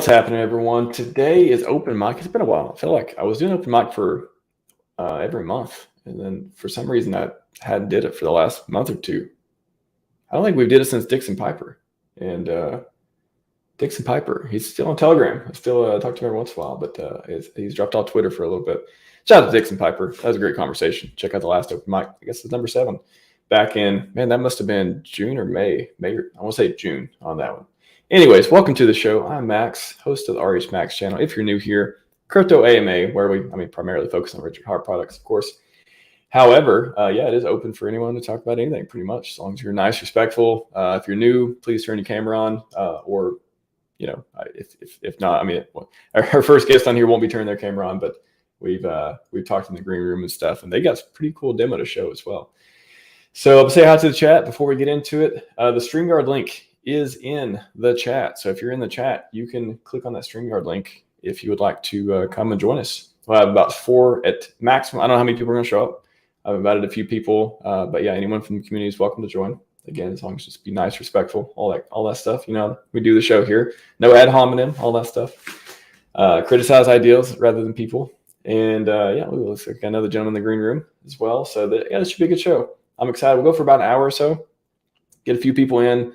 happening, everyone? Today is open mic. It's been a while. I feel like I was doing open mic for every month, and then for some reason I hadn't did it for the last month or two. I don't think we did it since Dixon Piper. And Dixon Piper, he's still on Telegram. I still talk to him every once in a while, but he's dropped off Twitter for a little bit. Shout out to Dixon Piper. That was a great conversation. Check out the last open mic. I guess it's number 7. Back in, man, that must have been June or May. I want to say June on that one. Anyways, welcome to the show. I'm Max, host of the RHMax channel. If you're new here, Crypto AMA, where we primarily focus on Richard Hart products, of course. However, it is open for anyone to talk about anything, pretty much, as long as you're nice, respectful. If you're new, please turn your camera on, or if not, our first guest on here won't be turning their camera on, but we've talked in the green room and stuff, and they got a pretty cool demo to show as well. So I'll say hi to the chat before we get into it. The StreamYard link is in the chat. So if you're in the chat, you can click on that StreamYard link if you would like to come and join us. We'll have about 4 at maximum. I don't know how many people are going to show up. I've invited a few people, but yeah, anyone from the community is welcome to join. Again, as long as just be nice, respectful, all that stuff. You know, we do the show here. No ad hominem, all that stuff. Criticize ideals rather than people. And looks like another gentleman in the green room as well. So this should be a good show. I'm excited. We'll go for about an hour or so. Get a few people in.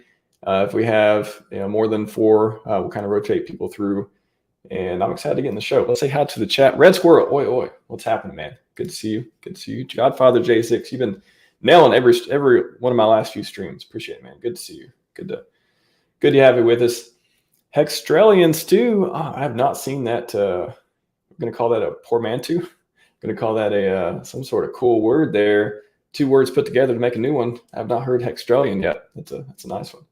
If we have more than 4, we'll kind of rotate people through. And I'm excited to get in the show. Let's say hi to the chat. Red Squirrel, oi oi. What's happening, man? Good to see you. Good to see you. Godfather J6, you've been nailing every one of my last few streams. Appreciate it, man. Good to see you. Good to have you with us. Hexstralians too. I have not seen that. I'm going to call that a portmanteau. I'm going to call that some sort of cool word there. 2 words put together to make a new one. I've not heard Hexstralian yet. That's a nice one.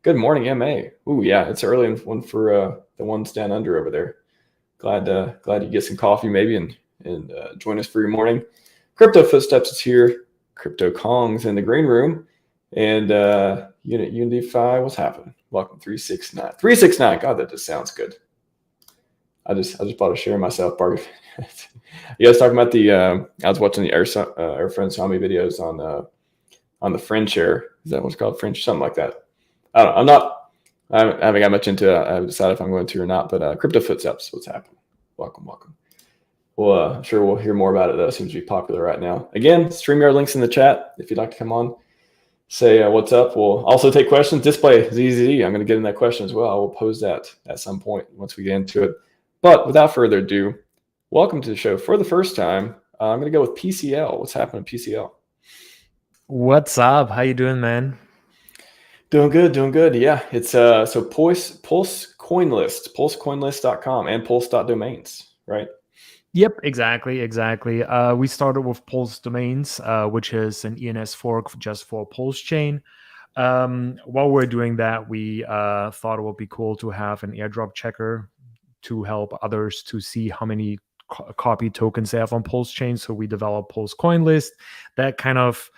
Good morning, MA. Ooh, yeah, it's early one for the ones down under over there. Glad you get some coffee maybe and join us for your morning. Crypto Footsteps is here. Crypto Kong's in the green room. And DeFi, what's happening? Welcome 369. 369. God, that just sounds good. I just bought a share myself, Bargain. You guys talking about I was watching the Air Friend Swami videos on the friend share. Is that what's called? Friend, something like that. I don't know. I haven't got much into it. I haven't decided if I'm going to or not, but Crypto Footsteps, what's happening? Welcome. Well, I'm sure we'll hear more about it, though. It seems to be popular right now. Again, StreamYard links in the chat. If you'd like to come on, say what's up. We'll also take questions. Display ZZZ. I'm going to get in that question as well. I will pose that at some point once we get into it. But without further ado, welcome to the show. For the first time, I'm going to go with PCL. What's happening, PCL? What's up? How you doing, man? Doing good. Yeah, it's so PulseCoinList, PulseCoinList.com and Pulse.Domains, right? Yep, exactly. We started with Pulse.Domains, which is an ENS fork just for PulseChain. While we're doing that, we thought it would be cool to have an airdrop checker to help others to see how many copy tokens they have on PulseChain. So we developed PulseCoinList. That kind of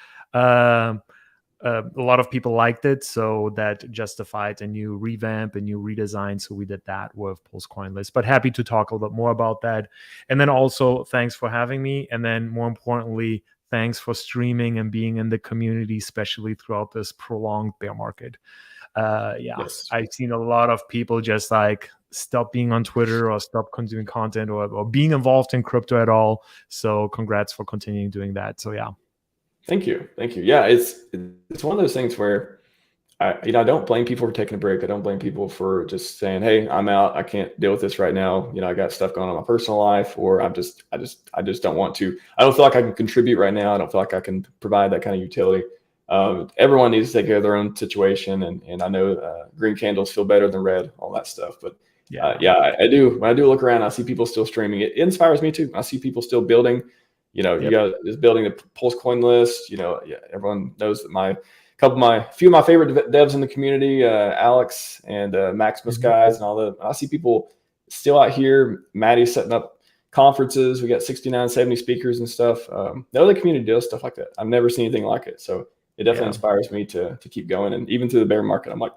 a lot of people liked it, so that justified a new revamp, a new redesign. So we did that with PulseCoinList. But happy to talk a little bit more about that. And then also, thanks for having me. And then more importantly, thanks for streaming and being in the community, especially throughout this prolonged bear market. Yes. I've seen a lot of people just like stop being on Twitter or stop consuming content or being involved in crypto at all. So congrats for continuing doing that. So yeah. Thank you. Yeah, it's one of those things where I don't blame people for taking a break. I don't blame people for just saying, "Hey, I'm out. I can't deal with this right now. I got stuff going on in my personal life, or I just don't want to. I don't feel like I can contribute right now. I don't feel like I can provide that kind of utility." Everyone needs to take care of their own situation, and I know green candles feel better than red, all that stuff. But I do. When I do look around, I see people still streaming. It inspires me too. I see people still building. You got is building a PulseCoinList. Everyone knows that a few of my favorite devs in the community, Alex and Maximus guys, and all that. I see people still out here. Maddie's setting up conferences. We got 69, 70 speakers and stuff. The other community does stuff like that. I've never seen anything like it. So it definitely inspires me to keep going. And even through the bear market, I'm like,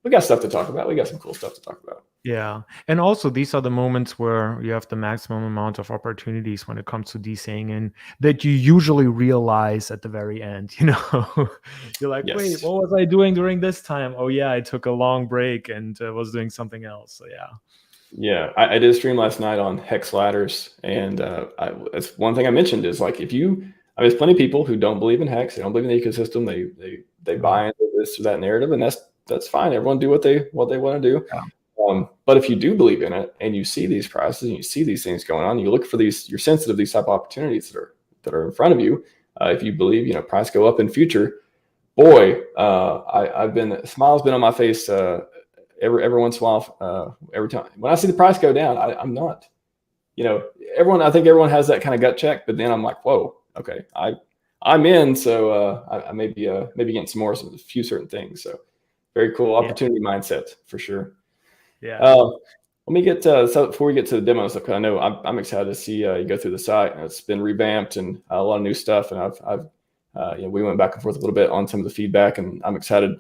we got stuff to talk about. We got some cool stuff to talk about. Yeah. And also these are the moments where you have the maximum amount of opportunities when it comes to DCing, and that you usually realize at the very end, you're like, wait, what was I doing during this time? Oh yeah, I took a long break and was doing something else. So yeah. Yeah, I did a stream last night on HEX ladders, and it's one thing I mentioned is like I mean, there's plenty of people who don't believe in HEX, they don't believe in the ecosystem, they buy into this or that narrative, and that's fine. Everyone do what they want to do. Yeah. But if you do believe in it, and you see these prices, and you see these things going on, you look for these. You're sensitive to these type of opportunities that are in front of you. If you believe, price go up in future, boy, I've been smiles been on my face. Every once in a while, every time when I see the price go down, I'm not, I think everyone has that kind of gut check, but then I'm like, whoa, okay, I'm in, so I maybe getting some more, a few certain things. So very cool opportunity mindset for sure. Yeah. Let me get so before we get to the demo stuff, because I know I'm excited to see you go through the site. It's been revamped and a lot of new stuff, and we went back and forth a little bit on some of the feedback, and I'm excited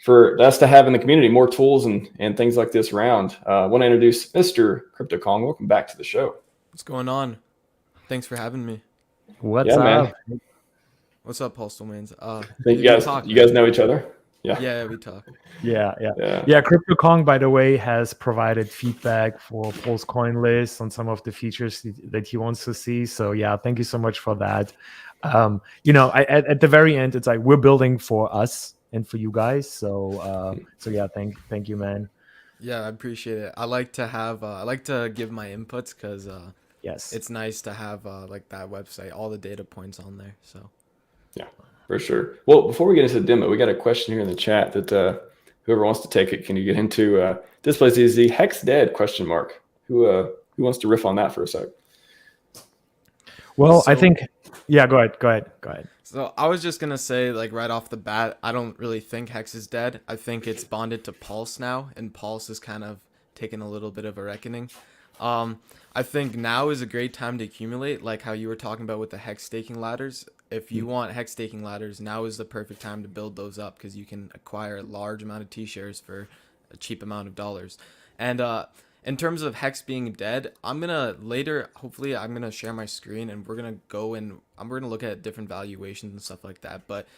for us to have in the community more tools and things like this around. I want to introduce Mr. Crypto Kong. Welcome back to the show. What's going on? Thanks for having me. What's up? Man. What's up, Pulse.Domains? You guys know each other? Yeah, we talk. Yeah. Crypto Kong, by the way, has provided feedback for PulseCoinList on some of the features that he wants to see. So yeah, thank you so much for that. At the very end, it's like we're building for us and for you guys. So yeah, thank you, man. Yeah, I appreciate it. I like to give my inputs because yes, it's nice to have like that website, all the data points on there. So yeah, for sure. Well, before we get into the demo, we got a question here in the chat that whoever wants to take it, can you get into this place is the HEX dead ? Who wants to riff on that for a sec? Well, I think go ahead. So I was just gonna say, like, right off the bat, I don't really think HEX is dead. I think it's bonded to Pulse now, and Pulse is kind of taking a little bit of a reckoning. I think now is a great time to accumulate, like how you were talking about with the HEX staking ladders. If you want HEX staking ladders, now is the perfect time to build those up because you can acquire a large amount of T-shares for a cheap amount of dollars. And in terms of HEX being dead, hopefully I'm gonna share my screen and we're gonna look at different valuations and stuff like that. But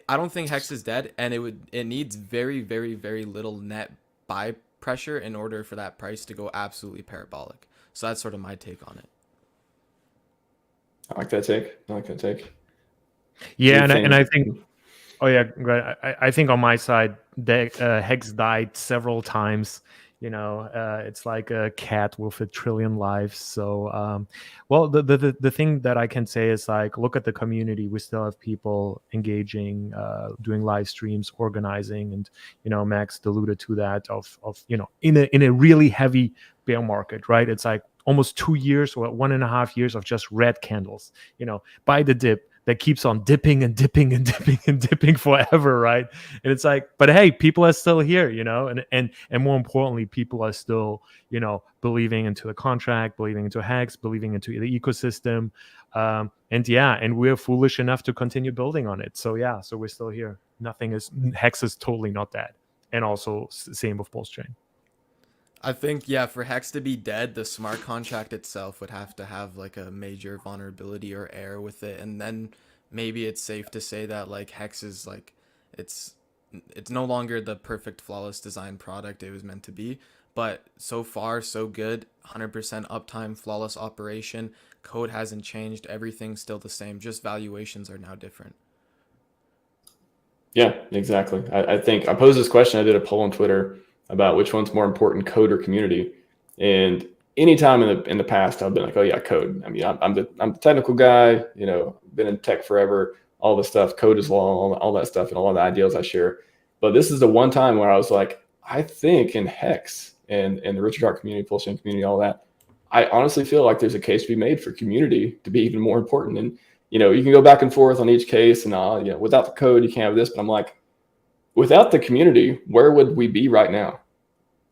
I don't think HEX is dead, and it needs very, very, very little net buy pressure in order for that price to go absolutely parabolic. So that's sort of my take on it. I like that take. Yeah, and I think, I think on my side, HEX died several times. It's like a cat with a trillion lives. So, the thing that I can say is, like, look at the community. We still have people engaging, doing live streams, organizing, and Max alluded to that of in a really heavy bear market, right? It's like almost 2 years or 1.5 years of just red candles. Buy the dip. That keeps on dipping and dipping and dipping and dipping forever, right? And it's like, but hey, people are still here, and more importantly, people are still, believing into the contract, believing into HEX, believing into the ecosystem, and we're foolish enough to continue building on it. So yeah, so we're still here. HEX is totally not dead, and also same with PulseChain. I think, for HEX to be dead, the smart contract itself would have to have like a major vulnerability or error with it, and then maybe it's safe to say that like HEX is like it's no longer the perfect flawless design product it was meant to be. But so far so good, 100% uptime, flawless operation, code hasn't changed, everything's still the same, just valuations are now different. Yeah, exactly. I think I posed this question. I did a poll on Twitter about which one's more important, code or community. And anytime in the past, I've been like, oh yeah, code. I mean, I'm the technical guy, been in tech forever, all the stuff, code is law, all that stuff, and all the ideals I share. But this is the one time where I was like, I think in HEX and the Richard Hart community, PulseChain community, all that, I honestly feel like there's a case to be made for community to be even more important. And, you can go back and forth on each case and, without the code, you can't have this, but I'm like, without the community, where would we be right now?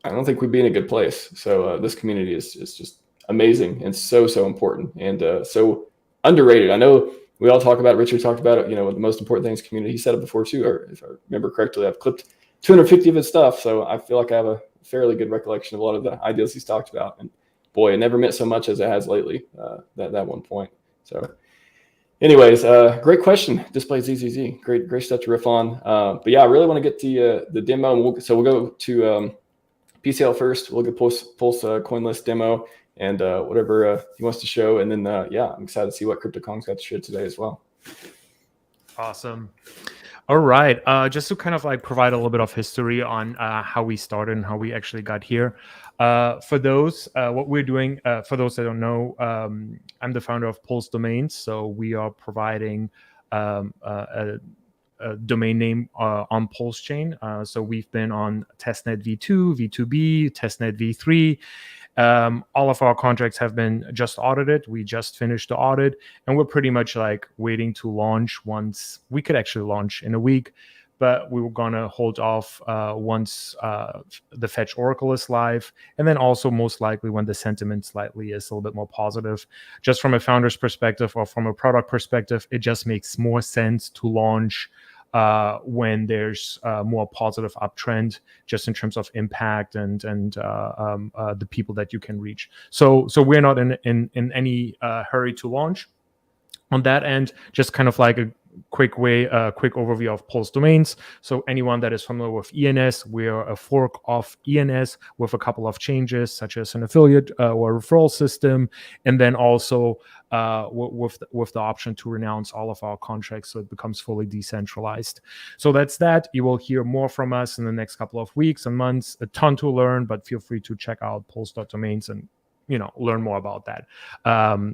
I don't think we'd be in a good place. So this community is just amazing and so important and so underrated. I know we all talk about it. Richard talked about it. The most important thing is community. He said it before too, or if I remember correctly, I've clipped 250 of his stuff. So I feel like I have a fairly good recollection of a lot of the ideas he's talked about. And boy, it never meant so much as it has lately, that one point. So anyways, great question. Display ZZZ. Great stuff to riff on. But yeah, I really want to get the demo. And we'll go to PCL first. We'll get PulseCoinList demo and whatever he wants to show. And then, yeah, I'm excited to see what CryptoKong's got to show today as well. Awesome. All right. Just to kind of like provide a little bit of history on how we started and how we actually got here. For those, what we're doing, for those that don't know, I'm the founder of Pulse.Domains. So we are providing a domain name on PulseChain. So we've been on testnet v2, v2b, testnet v3. All of our contracts have been just audited. We just finished the audit, and we're pretty much like waiting to launch once we could actually launch in a week, but we were gonna hold off once the Fetch Oracle is live, and then also most likely when the sentiment slightly is a little bit more positive. Just from a founder's perspective or from a product perspective, it just makes more sense to launch when there's more positive uptrend, just in terms of impact and the people that you can reach. So we're not in any hurry to launch. On that end, just kind of like a quick overview of Pulse.Domains. So anyone that is familiar with ENS, we're a fork of ENS with a couple of changes, such as an affiliate or referral system, and then also with the option to renounce all of our contracts, so it becomes fully decentralized. So that's that. You will hear more from us in the next couple of weeks and months. A ton to learn, but feel free to check out Pulse.Domains and learn more about that.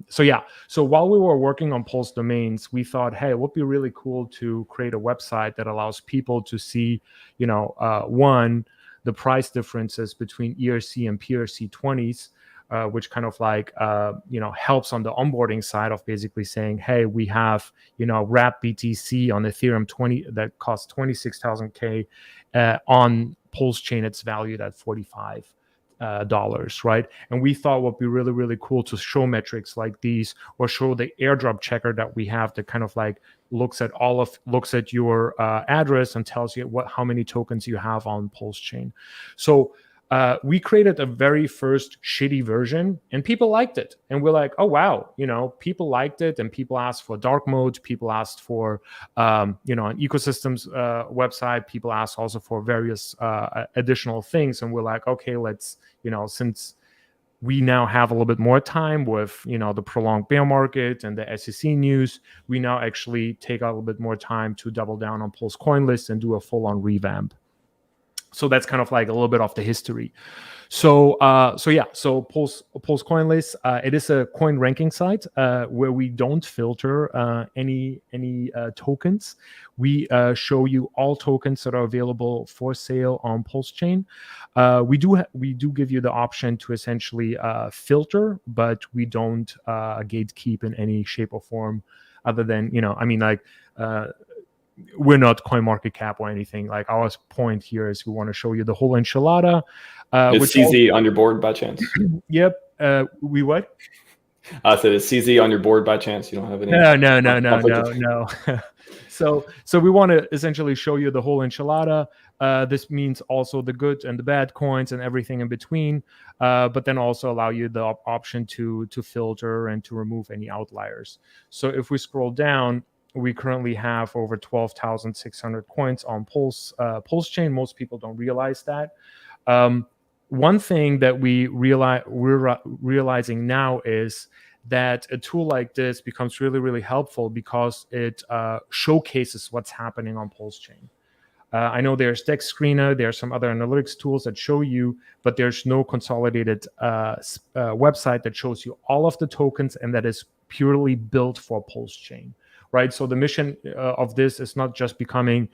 So while we were working on Pulse.Domains, we thought, hey, it would be really cool to create a website that allows people to see, one, the price differences between ERC and PRC 20s, which kind of like, helps on the onboarding side of basically saying, hey, we have, wrap BTC on Ethereum 20 that costs 26,000 K on PulseChain. It's valued at $45. Right? And we thought would be really, really cool to show metrics like these, or show the airdrop checker that we have that kind of like looks at your address and tells you how many tokens you have on PulseChain. So we created a very first shitty version, and people liked it. And we're like, oh wow, people liked it, and people asked for dark mode. People asked for an ecosystems website. People asked also for various additional things. And we're like, okay, let's, since we now have a little bit more time with, the prolonged bear market and the SEC news, we now actually take a little bit more time to double down on PulseCoinList and do a full-on revamp. So that's kind of like a little bit of the history. So PulseCoinList, it is a coin ranking site where we don't filter any tokens. We show you all tokens that are available for sale on PulseChain. We do give you the option to essentially filter, but we don't gatekeep in any shape or form, other than we're not CoinMarketCap or anything. Like, our point here is we want to show you the whole enchilada. Is CZ on your board by chance? Yep. We what? I said, is CZ on your board by chance? You don't have any? No. So we want to essentially show you the whole enchilada. This means also the good and the bad coins and everything in between, but then also allow you the option to filter and to remove any outliers. So if we scroll down, we currently have over 12,600 coins on PulseChain. Most people don't realize that. One thing that we're realizing now is that a tool like this becomes really, really helpful because it showcases what's happening on PulseChain. I know there's Dex Screener, there are some other analytics tools that show you, but there's no consolidated website that shows you all of the tokens and that is purely built for PulseChain. Right, so the mission of this is not just becoming,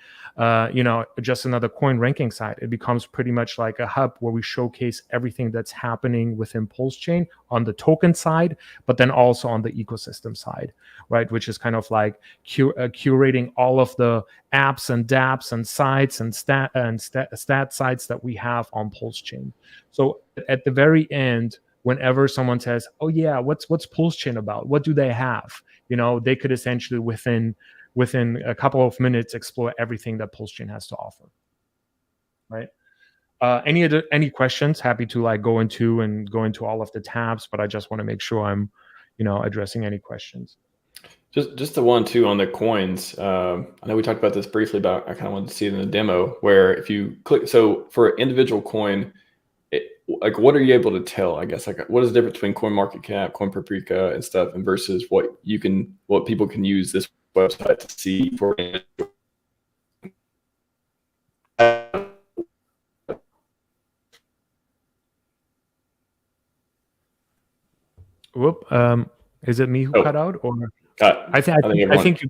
just another coin ranking site. It becomes pretty much like a hub where we showcase everything that's happening within PulseChain on the token side, but then also on the ecosystem side, right? Which is kind of like curating all of the apps and dApps and sites and stat sites that we have on PulseChain. So at the very end, whenever someone says, "Oh yeah, what's PulseChain about? What do they have?" They could essentially within a couple of minutes explore everything that PulseChain has to offer. Right? Any questions? Happy to go into all of the tabs, but I just want to make sure I'm, addressing any questions. Just the one too on the coins. I know we talked about this briefly, but I kind of wanted to see it in the demo where if you click, so for an individual coin, like what are you able to tell? I guess like what is the difference between CoinMarketCap, CoinPaprika, and stuff, and versus what people can use this website to see for. Whoop. Is it me who cut out, or I think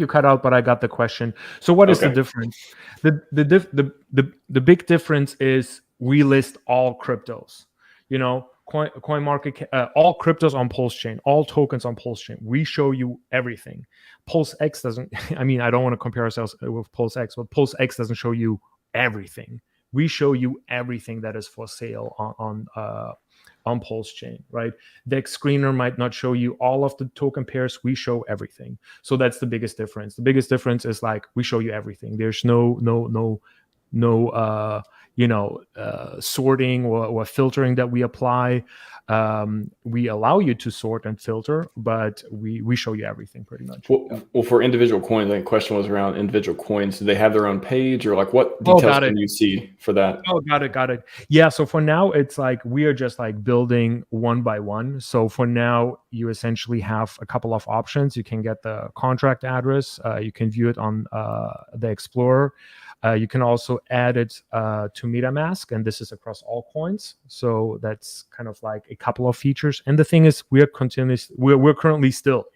you cut out, but I got the question. So what is the difference? The big difference is we list all cryptos. You know, CoinMarketCap, all cryptos on PulseChain, all tokens on PulseChain. We show you everything. PulseX doesn't. I mean, I don't want to compare ourselves with PulseX, but PulseX doesn't show you everything. We show you everything that is for sale on PulseChain, right? DEX Screener might not show you all of the token pairs. We show everything. So that's the biggest difference. The biggest difference is like we show you everything. There's no sorting or filtering that we apply. We allow you to sort and filter, but we show you everything pretty much. Well, for individual coins, I think the question was around individual coins. Do they have their own page, or like what details can you see for that? Oh, got it. Yeah, so for now, it's like we are just like building one by one. So for now, you essentially have a couple of options. You can get the contract address. You can view it on the Explorer. You can also add it to MetaMask, and this is across all coins. So that's kind of like a couple of features. And the thing is, we're currently still,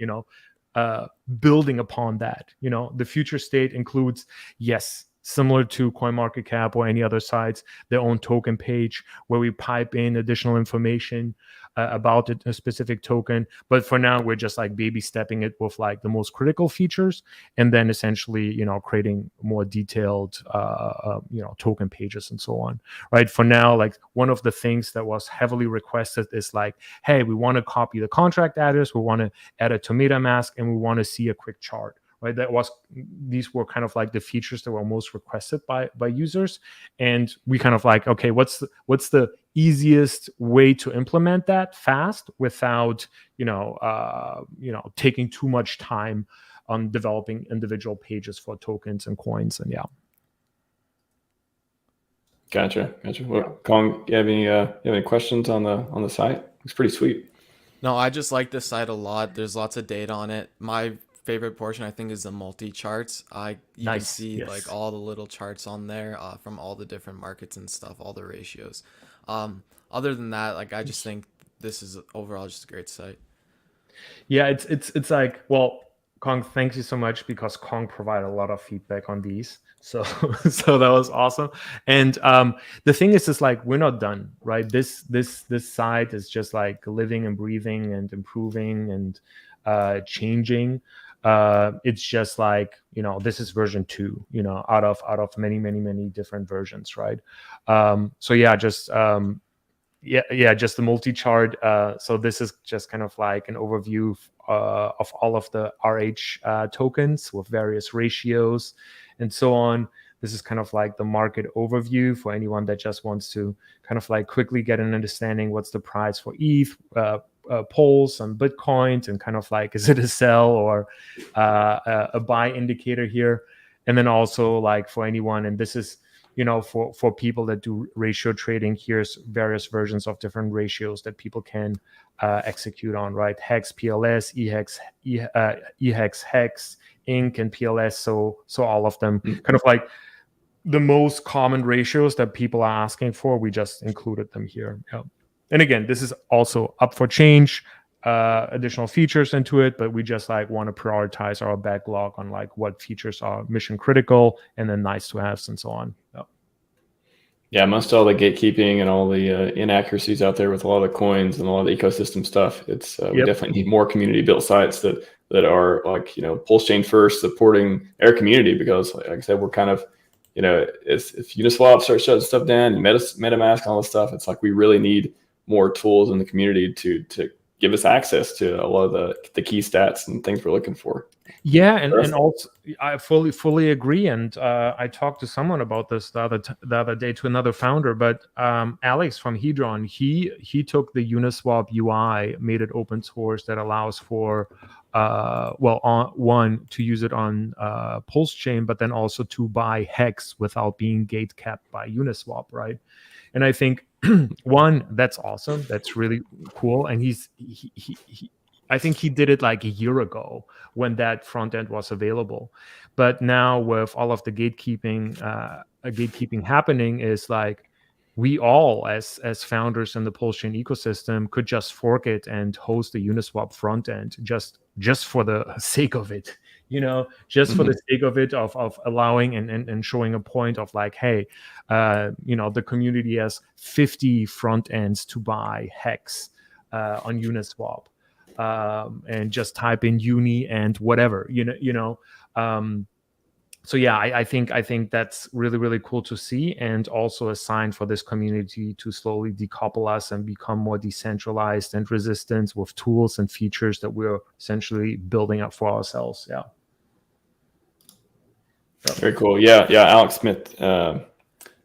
building upon that. The future state includes, yes, similar to CoinMarketCap or any other sites, their own token page where we pipe in additional information about a specific token. But for now, we're just like baby stepping it with like the most critical features, and then essentially, creating more detailed, token pages and so on. Right. For now, like one of the things that was heavily requested is like, hey, we want to copy the contract address, we want to add it to MetaMask, and we want to see a quick chart. Right, these were kind of like the features that were most requested by users, and we kind of like, okay, what's the easiest way to implement that fast without taking too much time on developing individual pages for tokens and coins, and Gotcha. Well, Kong, you have any questions on the site? It's pretty sweet. No, I just like this site a lot. There's lots of data on it. My favorite portion, I think, is the multi charts. You can see like all the little charts on there from all the different markets and stuff, all the ratios. Other than that, like I just think this is overall just a great site. Yeah, it's like, well, Kong, thank you so much, because Kong provided a lot of feedback on these. So that was awesome. And the thing is like we're not done, right? This site is just like living and breathing and improving and changing. It's just like, this is version 2, out of many different versions, right? So yeah, just just the multi-chart. So this is just kind of like an overview of all of the RH tokens with various ratios and so on. This is kind of like the market overview for anyone that just wants to kind of like quickly get an understanding what's the price for ETH, Pulse and Bitcoins, and kind of like, is it a sell or a buy indicator here? And then also like for anyone, and this is, for people that do ratio trading, here's various versions of different ratios that people can execute on, right? HEX, PLS, EHEX, HEX, Inc, and PLS. So all of them kind of like the most common ratios that people are asking for, we just included them here. Yeah. And again, this is also up for change, additional features into it, but we just like want to prioritize our backlog on like what features are mission critical and then nice to haves and so on. Yeah, amongst all the gatekeeping and all the inaccuracies out there with a lot of the coins and a lot of the ecosystem stuff, it's we definitely need more community built sites that are like, PulseChain first, supporting their community, because like I said, we're kind of, if Uniswap starts shutting stuff down, MetaMask, and all this stuff, it's like we really need more tools in the community to give us access to a lot of the key stats and things we're looking for. Yeah, and also I fully agree. And I talked to someone about this the other day, to another founder, but Alex from Hedron, he took the Uniswap UI, made it open source, that allows for one, to use it on PulseChain, but then also to buy HEX without being gate capped by Uniswap, right? And I think one, that's awesome. That's really cool. And I think he did it like a year ago when that front end was available. But now with all of the gatekeeping happening, is like we all as founders in the PulseChain ecosystem could just fork it and host the Uniswap front end just for the sake of it, just for the sake of it, of allowing and showing a point of like, hey, the community has 50 front ends to buy HEX on Uniswap, and just type in uni and whatever, so yeah, I think that's really, really cool to see, and also a sign for this community to slowly decouple us and become more decentralized and resistant with tools and features that we're essentially building up for ourselves. Yeah. Very cool. Yeah. Alex Smith had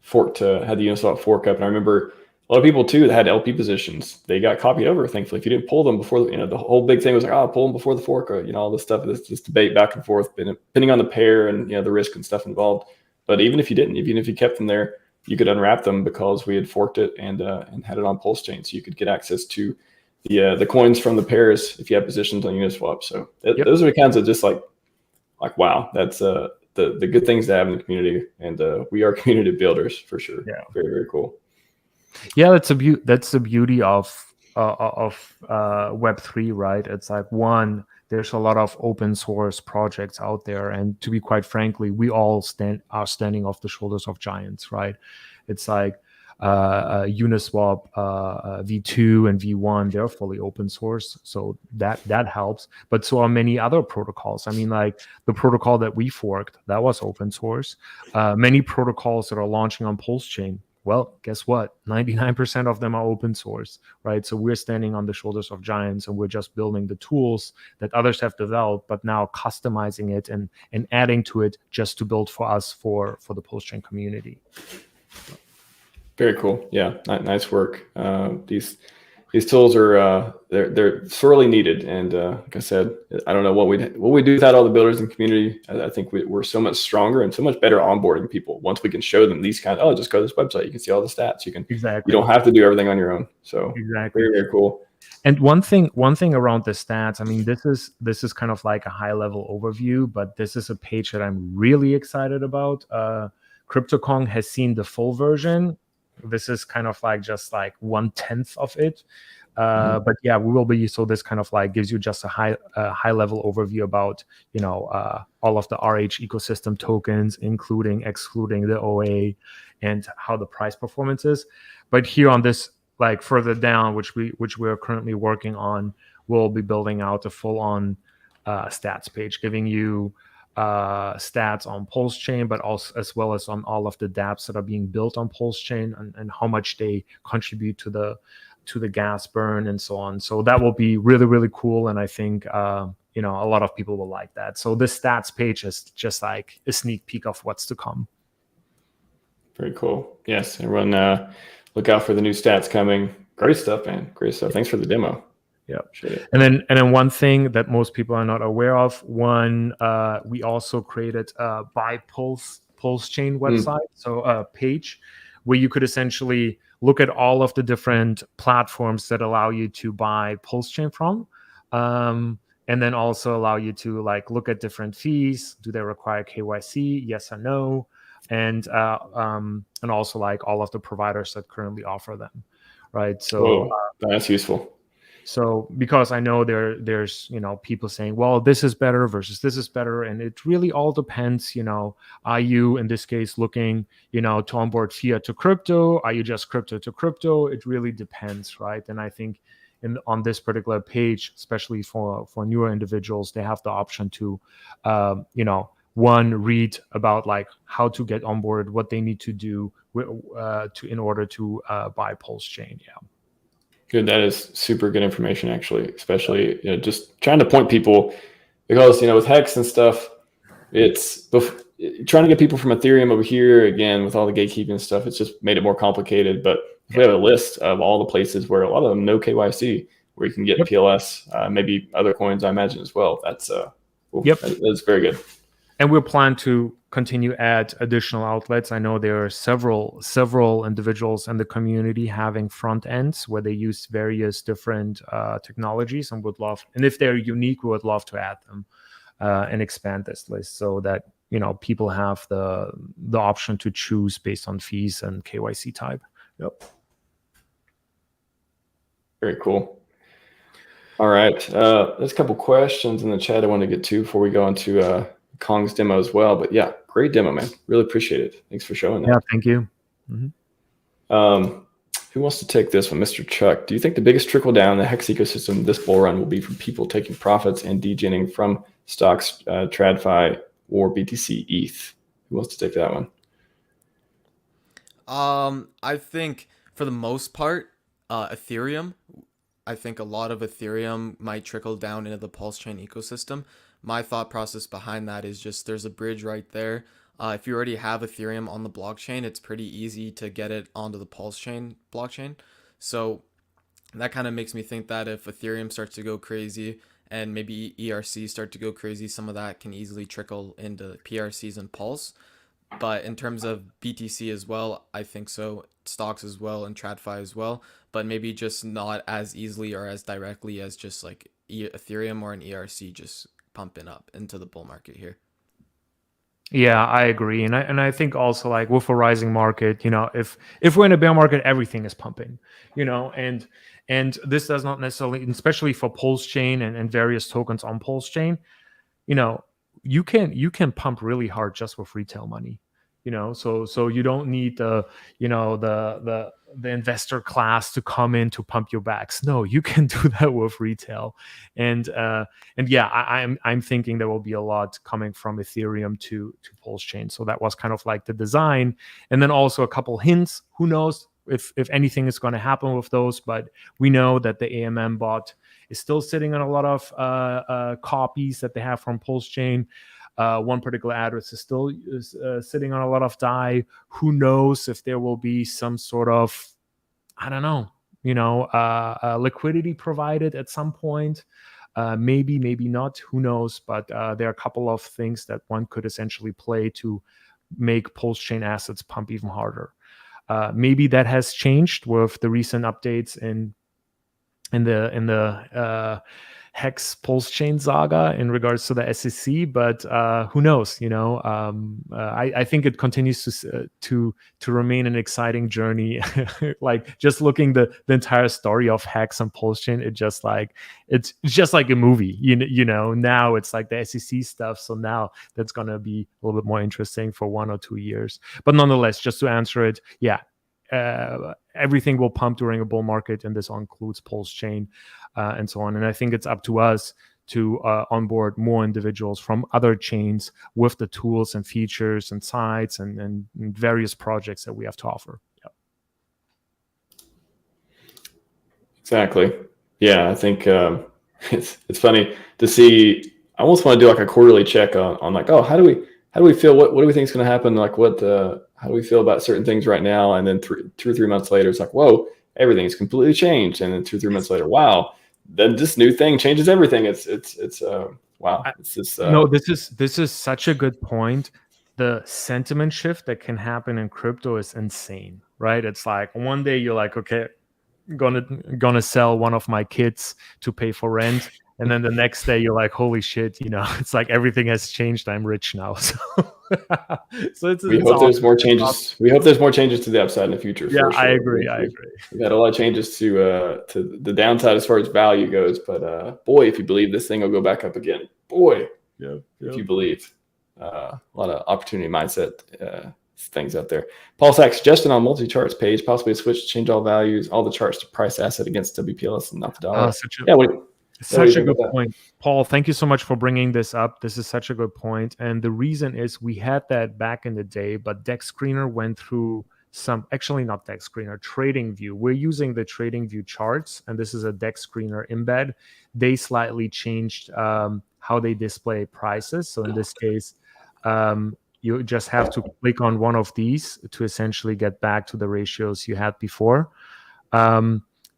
the Uniswap fork up, and I remember a lot of people too that had LP positions. They got copied over. Thankfully, if you didn't pull them before, the whole big thing was like, pull them before the fork, or all this stuff. This debate back and forth, depending on the pair and the risk and stuff involved. But even if you didn't, even if you kept them there, you could unwrap them because we had forked it and had it on PulseChain, so you could get access to the coins from the pairs if you have positions on Uniswap. So those are the kinds of just like wow, that's the good things to have in the community, and we are community builders for sure. Yeah, very, very cool. Yeah, that's the beauty of Web3, right? It's like, one, there's a lot of open source projects out there, and to be quite frankly, we all are standing off the shoulders of giants, right? It's like Uniswap v2 and v1, they're fully open source, so that helps. But so are many other protocols. I mean, like the protocol that we forked, that was open source. Many protocols that are launching on PulseChain, well, guess what? 99% of them are open source, right? So we're standing on the shoulders of giants, and we're just building the tools that others have developed, but now customizing it and adding to it just to build for us for the PulseChain community. Very cool. Yeah, nice work. These tools are they're sorely needed, and like I said, I don't know what we do without all the builders in the community. I think we're so much stronger and so much better onboarding people once we can show them these kind of, just go to this website, you can see all the stats, you don't have to do everything on your own. So exactly, very, very cool. And one thing around the stats, I mean, this is kind of like a high level overview, but this is a page that I'm really excited about. CryptoKong has seen the full version. This is kind of like just like 1/10 of it. But yeah, we will be, so this kind of like gives you just a high level overview about, all of the RH ecosystem tokens, excluding the OA, and how the price performance is. But here on this, like further down, which we are currently working on, we'll be building out a full on stats page, giving you stats on PulseChain, but also as well as on all of the dApps that are being built on PulseChain, and how much they contribute to the gas burn and so on. So that will be really, really cool, and I think a lot of people will like that. So this stats page is just like a sneak peek of what's to come. Very cool. Yes, everyone, look out for the new stats coming. Great stuff, man. Great stuff. Thanks for the demo. Yeah, and then one thing that most people are not aware of, we also created a by PulseChain website, so a page where you could essentially look at all of the different platforms that allow you to buy PulseChain from, and then also allow you to like look at different fees. Do they require KYC? Yes or no? And also like all of the providers that currently offer them, right? So that's useful. So because I know there's people saying, well, this is better versus this is better, and it really all depends. Are you in this case looking to onboard fiat to crypto? Are you just crypto to crypto? It really depends, right? And I think on this particular page, especially for newer individuals, they have the option to read about like how to get on board, what they need to do in order to buy PulseChain. Yeah. Good. That is super good information, actually, especially just trying to point people, because with HEX and stuff, it's trying to get people from Ethereum over here again with all the gatekeeping and stuff. It's just made it more complicated. But if we have a list of all the places where a lot of them no KYC, where you can get PLS, maybe other coins, I imagine as well. That's that's very good. And we'll plan to continue add additional outlets. I know there are several individuals in the community having front ends where they use various different technologies, and and if they're unique, we would love to add them and expand this list so that people have the option to choose based on fees and KYC type. Yep. Very cool. All right. There's a couple questions in the chat I want to get to before we go into Kong's demo as well. But yeah, great demo, man. Really appreciate it. Thanks for showing that. Yeah, thank you. Who wants to take this one? Mr. Chuck, do you think the biggest trickle down in the HEX ecosystem this bull run will be from people taking profits and degenning from stocks, TradFi, or BTC ETH? Who wants to take that one? I think for the most part, Ethereum. I think a lot of Ethereum might trickle down into the PulseChain ecosystem. My thought process behind that is just there's a bridge right there. If you already have Ethereum on the blockchain, it's pretty easy to get it onto the PulseChain blockchain. So that kind of makes me think that if Ethereum starts to go crazy and maybe ERCs start to go crazy, some of that can easily trickle into PRCs and Pulse. But in terms of BTC as well, I think so, stocks as well, and TradFi as well, but maybe just not as easily or as directly as just like Ethereum or an ERC just pumping up into the bull market here. Yeah, I agree, and I think also like with a rising market, if we're in a bear market, everything is pumping, and this does not necessarily, especially for PulseChain and various tokens on PulseChain, you can pump really hard just with retail money, so you don't need the investor class to come in to pump your backs. No, you can do that with retail, and yeah, I'm thinking there will be a lot coming from Ethereum to PulseChain. So that was kind of like the design, and then also a couple hints. Who knows if anything is going to happen with those? But we know that the AMM bot is still sitting on a lot of copies that they have from PulseChain. One particular address is still sitting on a lot of DAI. Who knows if there will be some sort of, I don't know, liquidity provided at some point. Maybe not. Who knows? But there are a couple of things that one could essentially play to make PulseChain assets pump even harder. Maybe that has changed with the recent updates in the HEX PulseChain saga in regards to the SEC, but who knows? I think it continues to remain an exciting journey. Like just looking the entire story of HEX and PulseChain, it's just like a movie. Now it's like the SEC stuff, so now that's gonna be a little bit more interesting for 1 or 2 years. But nonetheless, just to answer it, yeah. Everything will pump during a bull market, and this includes PulseChain and so on. And I think it's up to us to onboard more individuals from other chains with the tools and features and sites and various projects that we have to offer. Yep. Exactly. Yeah, I think it's funny to see. I almost want to do like a quarterly check on like, oh, how do we feel? What do we think is going to happen? Like how do we feel about certain things right now? And then 2 or 3 months later, it's like, whoa, everything's completely changed. And then 2 or 3 months later, wow, then this new thing changes everything. It's wow. It's just no, this is such a good point. The sentiment shift that can happen in crypto is insane, right? It's like one day you're like, okay, gonna sell one of my kids to pay for rent. And then the next day you're like, holy shit, it's like everything has changed. I'm rich now. So we hope there's more changes. We hope there's more changes to the upside in the future. Yeah, for sure. I agree. We've had a lot of changes to the downside as far as value goes. But boy, if you believe this thing will go back up again, boy, if you believe, a lot of opportunity mindset things out there. PulseX suggestion on multi-charts page, possibly a switch to change all values, all the charts to price asset against WPLS and not the dollar. Such a good point. Paul, thank you so much for bringing this up. This is such a good point. And the reason is we had that back in the day, but Dex Screener went through actually not Dex Screener, TradingView. We're using the TradingView charts, and this is a Dex Screener embed. They slightly changed how they display prices. So in this case, you just have to click on one of these to essentially get back to the ratios you had before.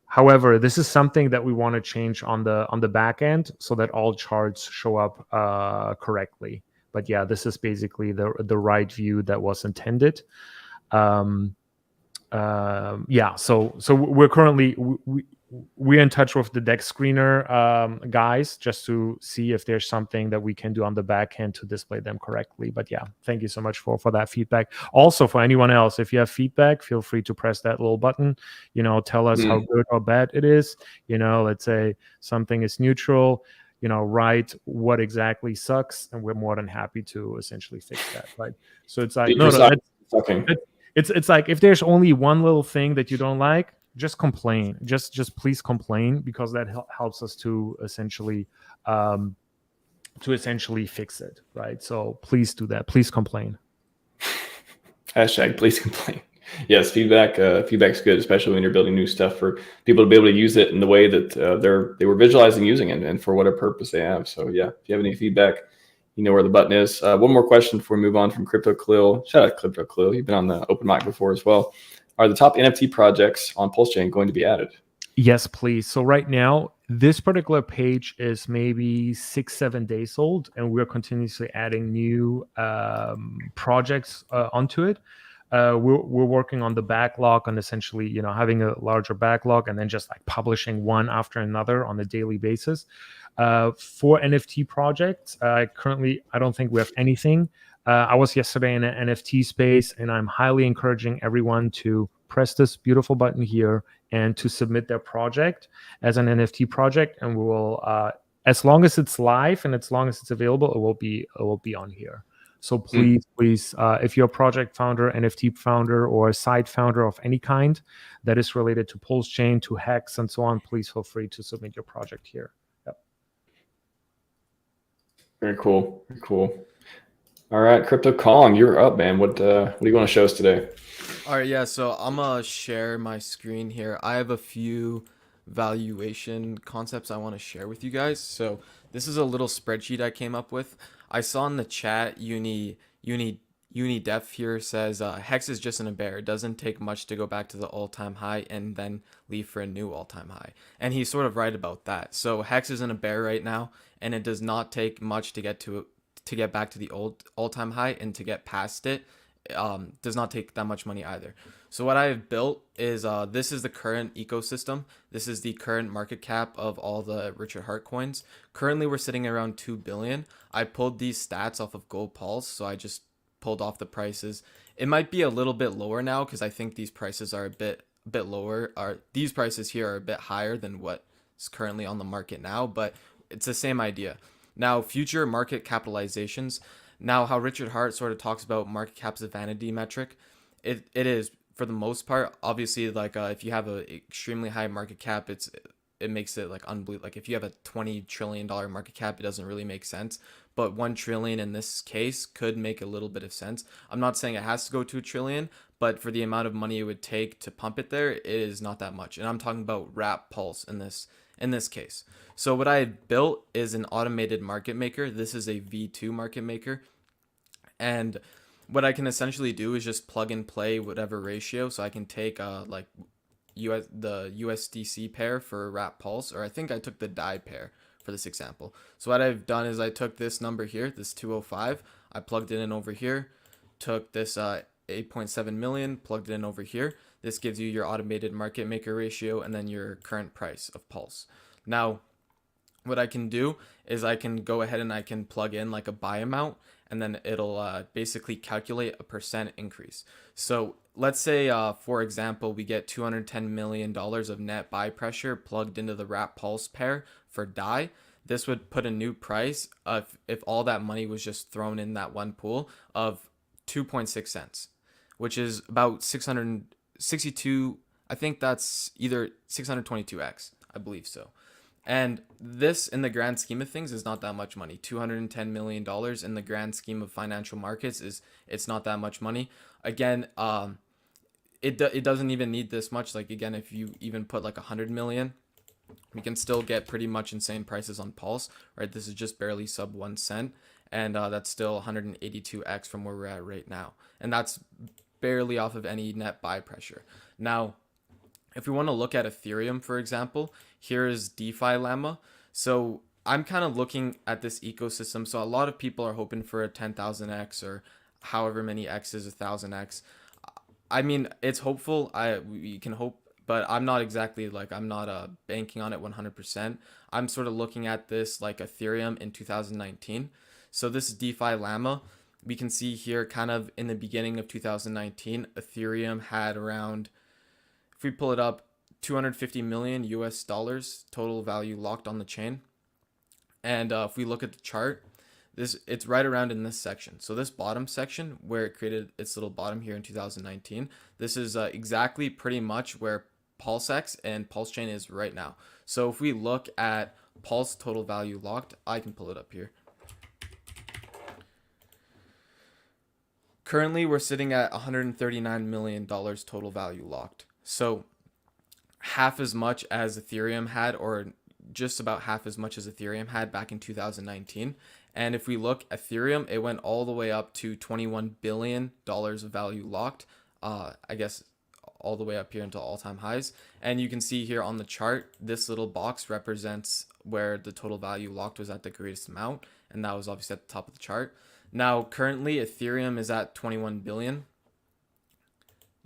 However, this is something that we want to change on the back end so that all charts show up correctly. But yeah, this is basically the right view that was intended. Yeah, so we're currently we're in touch with the deck screener guys just to see if there's something that we can do on the back end to display them correctly. But yeah, thank you so much for that feedback. Also, for anyone else, if you have feedback, feel free to press that little button. Tell us how good or bad it is. Let's say something is neutral. Write what exactly sucks, and we're more than happy to essentially fix that. Right. So it's like it's like if there's only one little thing that you don't like, just complain. Just please complain, because that helps us to essentially fix it, right? So please do that. Please complain. Hashtag please complain. Yes, feedback's good, especially when you're building new stuff for people to be able to use it in the way that they were visualizing using it and for whatever purpose they have. So yeah, if you have any feedback, you know where the button is. One more question before we move on from Crypto Khalil. Shout out Crypto Khalil. You've been on the open mic before as well. Are the top NFT projects on PulseChain going to be added? Yes, please. So right now, this particular page is maybe 6-7 days old, and we're continuously adding new projects onto it. We're working on the backlog and essentially, having a larger backlog and then just like publishing one after another on a daily basis. For NFT projects, currently, I don't think we have anything. I was yesterday in an NFT space, and I'm highly encouraging everyone to press this beautiful button here and to submit their project as an NFT project. And we will, as long as it's live and as long as it's available, it will be on here. So please, if you're a project founder, NFT founder, or a site founder of any kind that is related to PulseChain, to HEX, and so on, please feel free to submit your project here. Yep. Very cool. Very cool. All right, Crypto Kong, you're up, man. What do you want to show us today? All right, yeah, so I'm going to share my screen here. I have a few valuation concepts I want to share with you guys. So this is a little spreadsheet I came up with. I saw in the chat UniDef here says HEX is just in a bear. It doesn't take much to go back to the all-time high and then leave for a new all-time high. And he's sort of right about that. So HEX is in a bear right now, and it does not take much to get back to the old all-time high, and to get past it does not take that much money either. So what I've built is this is the current ecosystem. This is the current market cap of all the Richard Heart coins. Currently we're sitting around 2 billion. I pulled these stats off of Gold Pulse, so I just pulled off the prices. It might be a little bit lower now because I think these prices are a bit lower. These prices here are a bit higher than what's currently on the market now, but it's the same idea. Now, future market capitalizations. Now, how Richard Hart sort of talks about market cap's a vanity metric, it is for the most part. Obviously, like if you have an extremely high market cap, it makes it like unbelievable. Like if you have a $20 trillion market cap, it doesn't really make sense. But 1 trillion in this case could make a little bit of sense. I'm not saying it has to go to 1 trillion, but for the amount of money it would take to pump it there, it is not that much. And I'm talking about wrap Pulse in this case. So what I built is an automated market maker. This is a V2 market maker. And what I can essentially do is just plug and play whatever ratio. So I can take like the USDC pair for wrap Pulse, or I think I took the DAI pair for this example. So what I've done is I took this number here, this 205, I plugged it in over here, took this 8.7 million, plugged it in over here. This gives you your automated market maker ratio and then your current price of Pulse. Now, what I can do is I can go ahead and I can plug in like a buy amount, and then it'll basically calculate a % increase. So let's say, for example, we get $210 million of net buy pressure plugged into the wrap Pulse pair for DAI. This would put a new price of, if all that money was just thrown in that one pool, of 2.6 cents, which is about 662. I think that's either 622x, I believe so. And this, in the grand scheme of things, is not that much money. $210 million in the grand scheme of financial markets it's not that much money. Again, it doesn't even need this much. Like again, if you even put like 100 million, we can still get pretty much insane prices on Pulse, right? This is just barely sub 1 cent, and that's still 182x from where we're at right now, and that's barely off of any net buy pressure. Now, if we want to look at Ethereum, for example, here is DeFi Llama. So I'm kind of looking at this ecosystem. So a lot of people are hoping for a 10,000x or however many x's, 1,000x. I mean, it's hopeful. We can hope, but I'm not exactly like, I'm not banking on it 100%. I'm sort of looking at this like Ethereum in 2019. So this is DeFi Llama. We can see here kind of in the beginning of 2019, Ethereum had around, if we pull it up, 250 million US dollars total value locked on the chain. And if we look at the chart, it's right around in this section. So this bottom section where it created its little bottom here in 2019, this is exactly pretty much where PulseX and PulseChain is right now. So if we look at Pulse total value locked, I can pull it up here. Currently, we're sitting at $139 million total value locked. So half as much as Ethereum had, or just about half as much as Ethereum had back in 2019. And if we look, Ethereum, it went all the way up to $21 billion of value locked. I guess all the way up here into all-time highs. And you can see here on the chart, this little box represents where the total value locked was at the greatest amount. And that was obviously at the top of the chart. Now, currently, Ethereum is at 21 billion.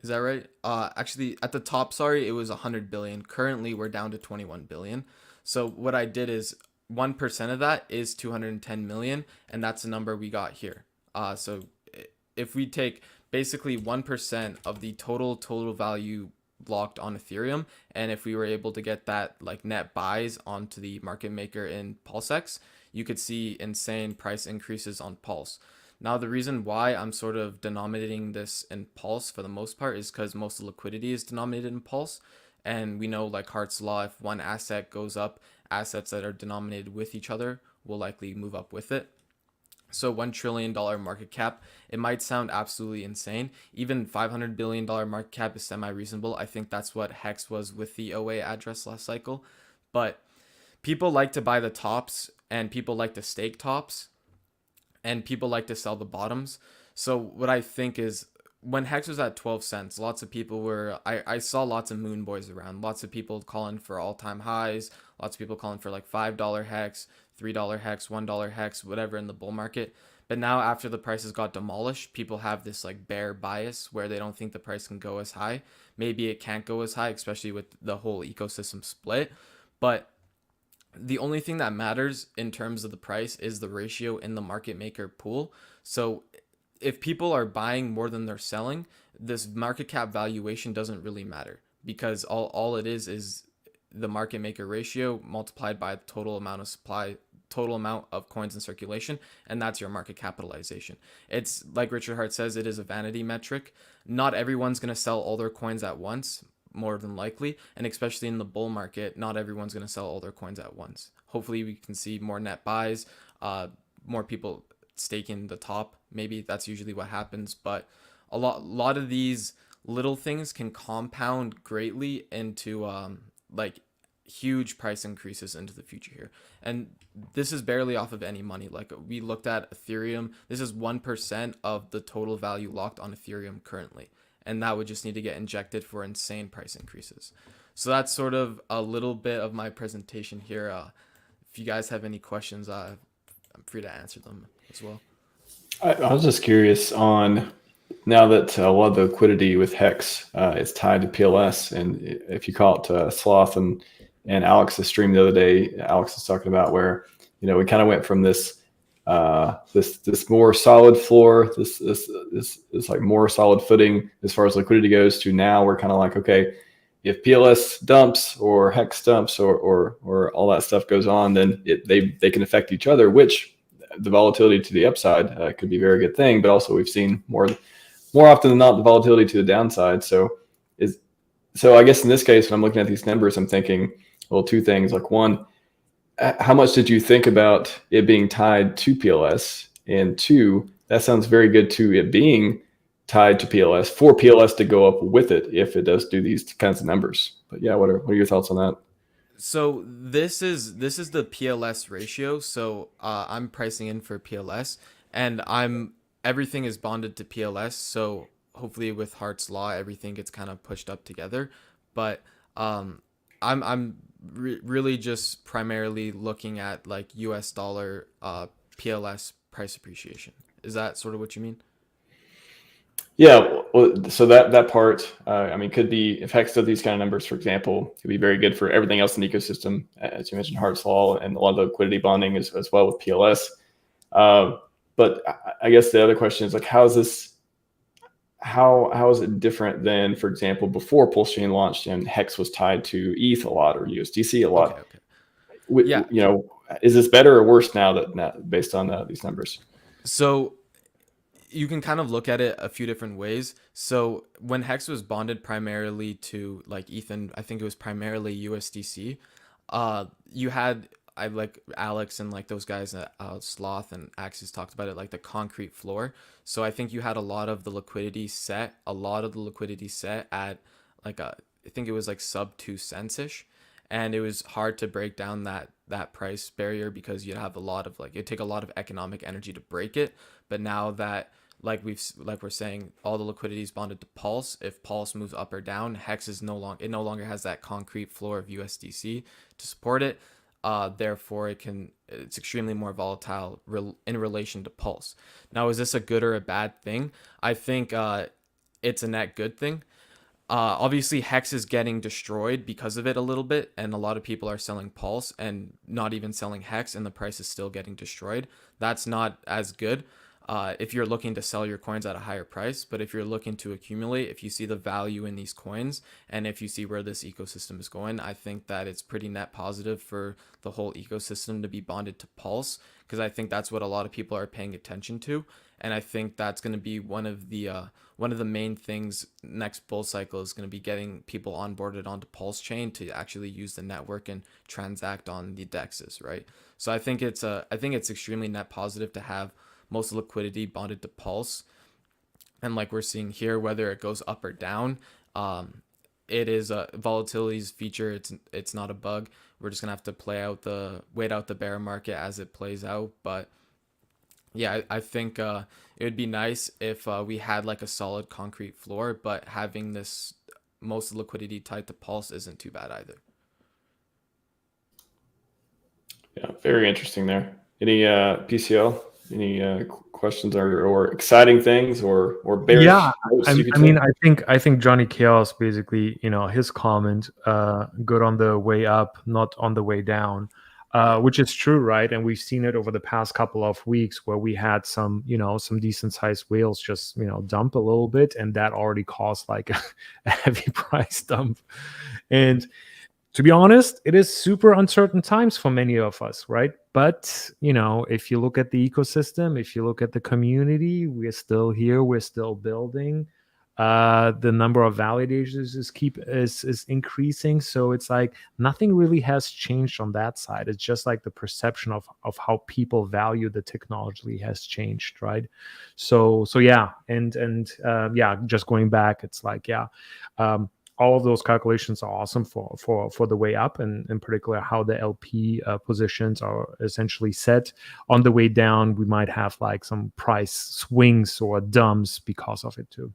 Is that right? Actually, at the top, sorry, it was 100 billion. Currently, we're down to 21 billion. So what I did is 1% of that is 210 million, and that's the number we got here. So if we take basically 1% of the total value locked on Ethereum, and if we were able to get that like net buys onto the market maker in PulseX, you could see insane price increases on Pulse. Now, the reason why I'm sort of denominating this in Pulse for the most part is because most of the liquidity is denominated in Pulse. And we know, like Hart's law, if one asset goes up, assets that are denominated with each other will likely move up with it. So $1 trillion market cap, it might sound absolutely insane. Even $500 billion market cap is semi-reasonable. I think that's what HEX was with the OA address last cycle. But people like to buy the tops, and people like to stake tops, and people like to sell the bottoms. So what I think is, when HEX was at 12 cents, lots of people were, I saw lots of moon boys around, lots of people calling for all-time highs, lots of people calling for like $5 HEX, $3 HEX, $1 HEX, whatever in the bull market. But now after the prices got demolished, people have this like bear bias where they don't think the price can go as high. Maybe it can't go as high, especially with the whole ecosystem split. But the only thing that matters in terms of the price is the ratio in the market maker pool. So if people are buying more than they're selling, this market cap valuation doesn't really matter, because all it is the market maker ratio multiplied by the total amount of supply, total amount of coins in circulation, and that's your market capitalization. It's like Richard Hart says, it is a vanity metric. Not everyone's going to sell all their coins at once, more than likely, and especially in the bull market, not everyone's going to sell all their coins at once. Hopefully we can see more net buys, more people staking the top. Maybe that's usually what happens, but a lot of these little things can compound greatly into like huge price increases into the future here. And this is barely off of any money. Like we looked at Ethereum, this is 1% of the total value locked on Ethereum currently, and that would just need to get injected for insane price increases. So that's sort of a little bit of my presentation here. If you guys have any questions, I'm free to answer them as well. I was just curious on, now that a lot of the liquidity with HEX is tied to PLS, and if you call it Sloth and Alex's stream the other day, Alex was talking about where, we kind of went from this this more solid floor, this like more solid footing as far as liquidity goes, to now we're kind of like, okay, if PLS dumps or HEX dumps or all that stuff goes on, then they can affect each other, which the volatility to the upside could be a very good thing, but also we've seen more often than not the volatility to the downside. So I guess in this case, when I'm looking at these numbers, I'm thinking, well, two things. Like one, how much did you think about it being tied to PLS? And two, that sounds very good to it being tied to PLS, for PLS to go up with it if it does do these kinds of numbers. But yeah, what are your thoughts on that? So this is the PLS ratio. So I'm pricing in for PLS, and everything is bonded to PLS. So hopefully with Hart's law, everything gets kind of pushed up together. But I'm really just primarily looking at like US dollar PLS price appreciation. Is that sort of what you mean? Yeah, well, so that part, I mean, could be if Hex does these kind of numbers, for example, could be very good for everything else in the ecosystem, as you mentioned, Hart's law and a lot of the liquidity bonding as well with PLS. But I guess the other question is like, how is it different than, for example, before PulseChain launched and Hex was tied to ETH a lot or USDC a lot? Okay. Yeah. You know, is this better or worse now based on these numbers? So you can kind of look at it a few different ways. So when Hex was bonded primarily to like Ethan, I think it was primarily USDC. You had I like Alex and like those guys at Sloth and Axis talked about it like the concrete floor. So I think you had a lot of the liquidity set at like I think it was like sub 2 cents ish, and it was hard to break down that price barrier because you'd have a lot of like it'd take a lot of economic energy to break it. But now that like we're saying, all the liquidity is bonded to Pulse. If Pulse moves up or down, Hex is no longer has that concrete floor of USDC to support it. Therefore, it's extremely more volatile in relation to Pulse. Now, is this a good or a bad thing? I think it's a net good thing. Obviously, Hex is getting destroyed because of it a little bit, and a lot of people are selling Pulse and not even selling Hex, and the price is still getting destroyed. That's not as good if you're looking to sell your coins at a higher price. But if you're looking to accumulate, if you see the value in these coins, and if you see where this ecosystem is going, I think that it's pretty net positive for the whole ecosystem to be bonded to Pulse, because I think that's what a lot of people are paying attention to. And I think that's going to be one of the main things next bull cycle is going to be getting people onboarded onto PulseChain to actually use the network and transact on the dexes, right? So I think it's extremely net positive to have most liquidity bonded to Pulse, and like we're seeing here, whether it goes up or down, it is a volatility's feature. It's not a bug. We're just gonna have to wait out the bear market as it plays out, but yeah, I think it would be nice if we had like a solid concrete floor, but having this most liquidity tied to Pulse isn't too bad either. Yeah, very interesting there. Any PCL? Any questions or exciting things or bearish Yeah, notes you could I say? mean, I think Johnny Chaos basically, his comment, good on the way up, not on the way down, which is true, right? And we've seen it over the past couple of weeks where we had some, some decent sized whales just, dump a little bit, and that already caused like a heavy price dump. And to be honest, it is super uncertain times for many of us, right? But, if you look at the ecosystem, if you look at the community, we're still here, we're still building. The number of validators is increasing. So it's like nothing really has changed on that side. It's just like the perception of how people value the technology has changed, right? So yeah, and yeah, just going back, it's like, yeah. All of those calculations are awesome for the way up, and in particular how the LP positions are essentially set. On the way down, we might have like some price swings or dumps because of it too.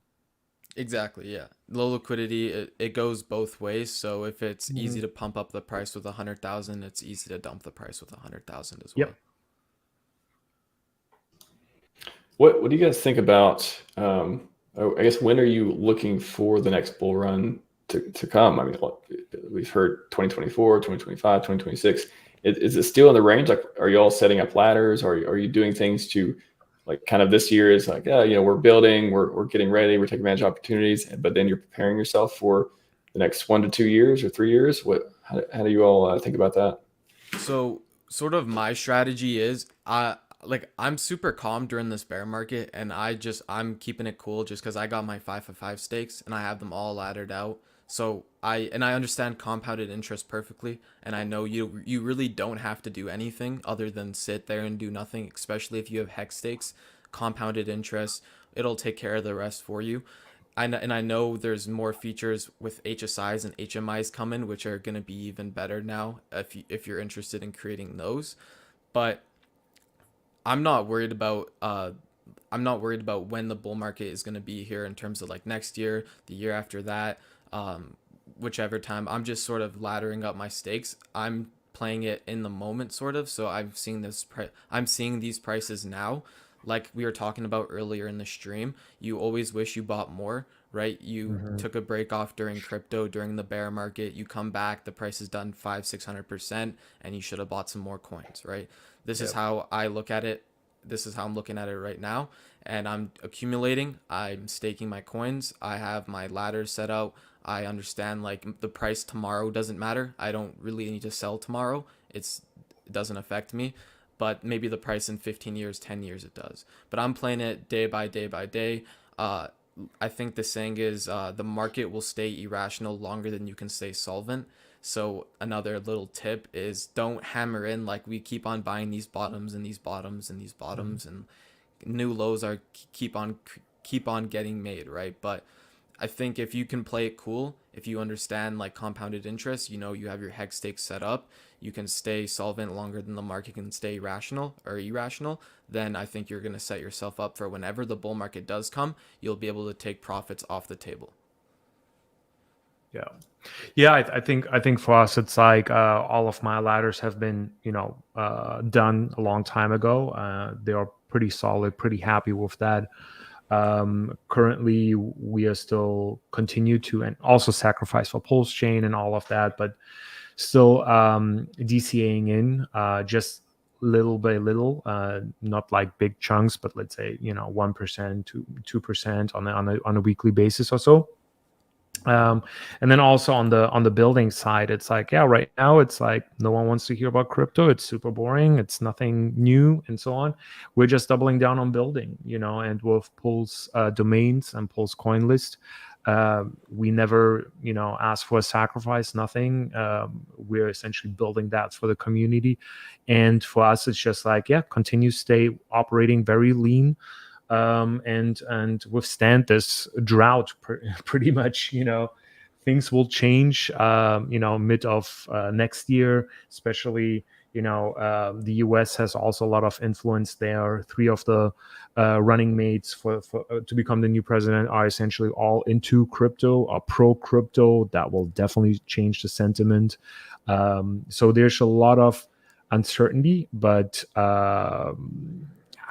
Exactly, yeah. Low liquidity, it goes both ways. So if it's easy to pump up the price with 100,000, it's easy to dump the price with 100,000 as well. Yep. What do you guys think about? I guess when are you looking for the next bull run to come? I mean, we've heard 2024, 2025, 2026. Is it still in the range? Like, are you all setting up ladders? Are you doing things to like kind of this year is like, we're building, we're getting ready, we're taking advantage of opportunities, but then you're preparing yourself for the next 1 to 2 years or 3 years? How do you all think about that? So sort of my strategy is I'm super calm during this bear market, and I'm keeping it cool just because I got my 5 for 5 stakes and I have them all laddered out. So I understand compounded interest perfectly, and I know you really don't have to do anything other than sit there and do nothing, especially if you have hex stakes. Compounded interest, it'll take care of the rest for you. I know there's more features with HSIs and HMIs coming, which are going to be even better now if you're interested in creating those. But I'm not worried about when the bull market is going to be here in terms of like next year, the year after that. whichever time. I'm just sort of laddering up my stakes. I'm playing it in the moment, sort of. So I'm seeing I'm seeing these prices now. Like we were talking about earlier in the stream, you always wish you bought more, right? You took a break off during crypto during the bear market. You come back, the price is done 500-600%, and you should have bought some more coins, right? This is how I look at it. This is how I'm looking at it right now, and I'm accumulating. I'm staking my coins. I have my ladder set out. I understand like the price tomorrow doesn't matter. I don't really need to sell tomorrow. It doesn't affect me, but maybe the price in 15 years, 10 years it does. But I'm playing it day by day by day. I think the saying is the market will stay irrational longer than you can stay solvent. So another little tip is don't hammer in like we keep on buying these bottoms and these bottoms and these bottoms, and new lows are keep on getting made, right? But I think if you can play it cool, if you understand like compounded interest, you know, you have your HEX stakes set up, you can stay solvent longer than the market can stay rational or irrational, then I think you're going to set yourself up for whenever the bull market does come, you'll be able to take profits off the table. Yeah, I think for us it's like all of my ladders have been done a long time ago. They are pretty solid, pretty happy with that. Currently we are still continue to, and also sacrifice for PulseChain and all of that, but still DCAing in just little by little, not like big chunks, but let's say 1% to 2% on a weekly basis or so. And then also on the building side, it's like, yeah, right now it's like no one wants to hear about crypto. It's super boring. It's nothing new and so on. We're just doubling down on building, and with Pulse.Domains and PulseCoinList, we never, ask for a sacrifice, nothing. We're essentially building that for the community. And for us, it's just like, yeah, continue, stay operating very lean. And withstand this drought pretty much. Things will change mid of next year, especially the US has also a lot of influence there. 3 of the running mates for to become the new president are essentially all into crypto or pro crypto. That will definitely change the sentiment. So there's a lot of uncertainty, but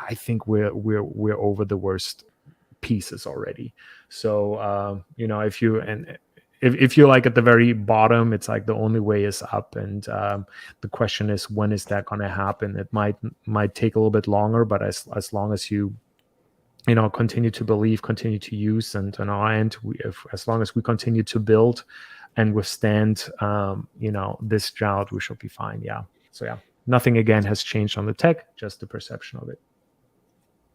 I think we're over the worst pieces already. So if you're like at the very bottom, it's like the only way is up, and the question is, when is that going to happen? It might take a little bit longer, but as long as you continue to believe, continue to use, and on our end, as long as we continue to build and withstand this drought, we should be fine. So nothing again has changed on the tech, just the perception of it.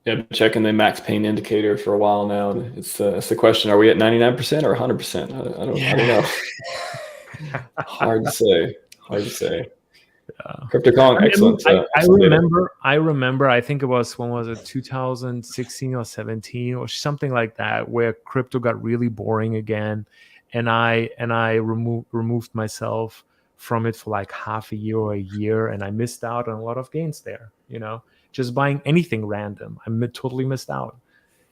Yeah, I've been checking the max pain indicator for a while now. And it's the question: are we at 99% or 100%? I don't know. Hard to say. CryptoCon, excellent. I remember. I think it was, when was it, 2016 or 17 or something like that, where crypto got really boring again, and I removed myself from it for like half a year or a year, and I missed out on a lot of gains there. Just buying anything random, I totally missed out.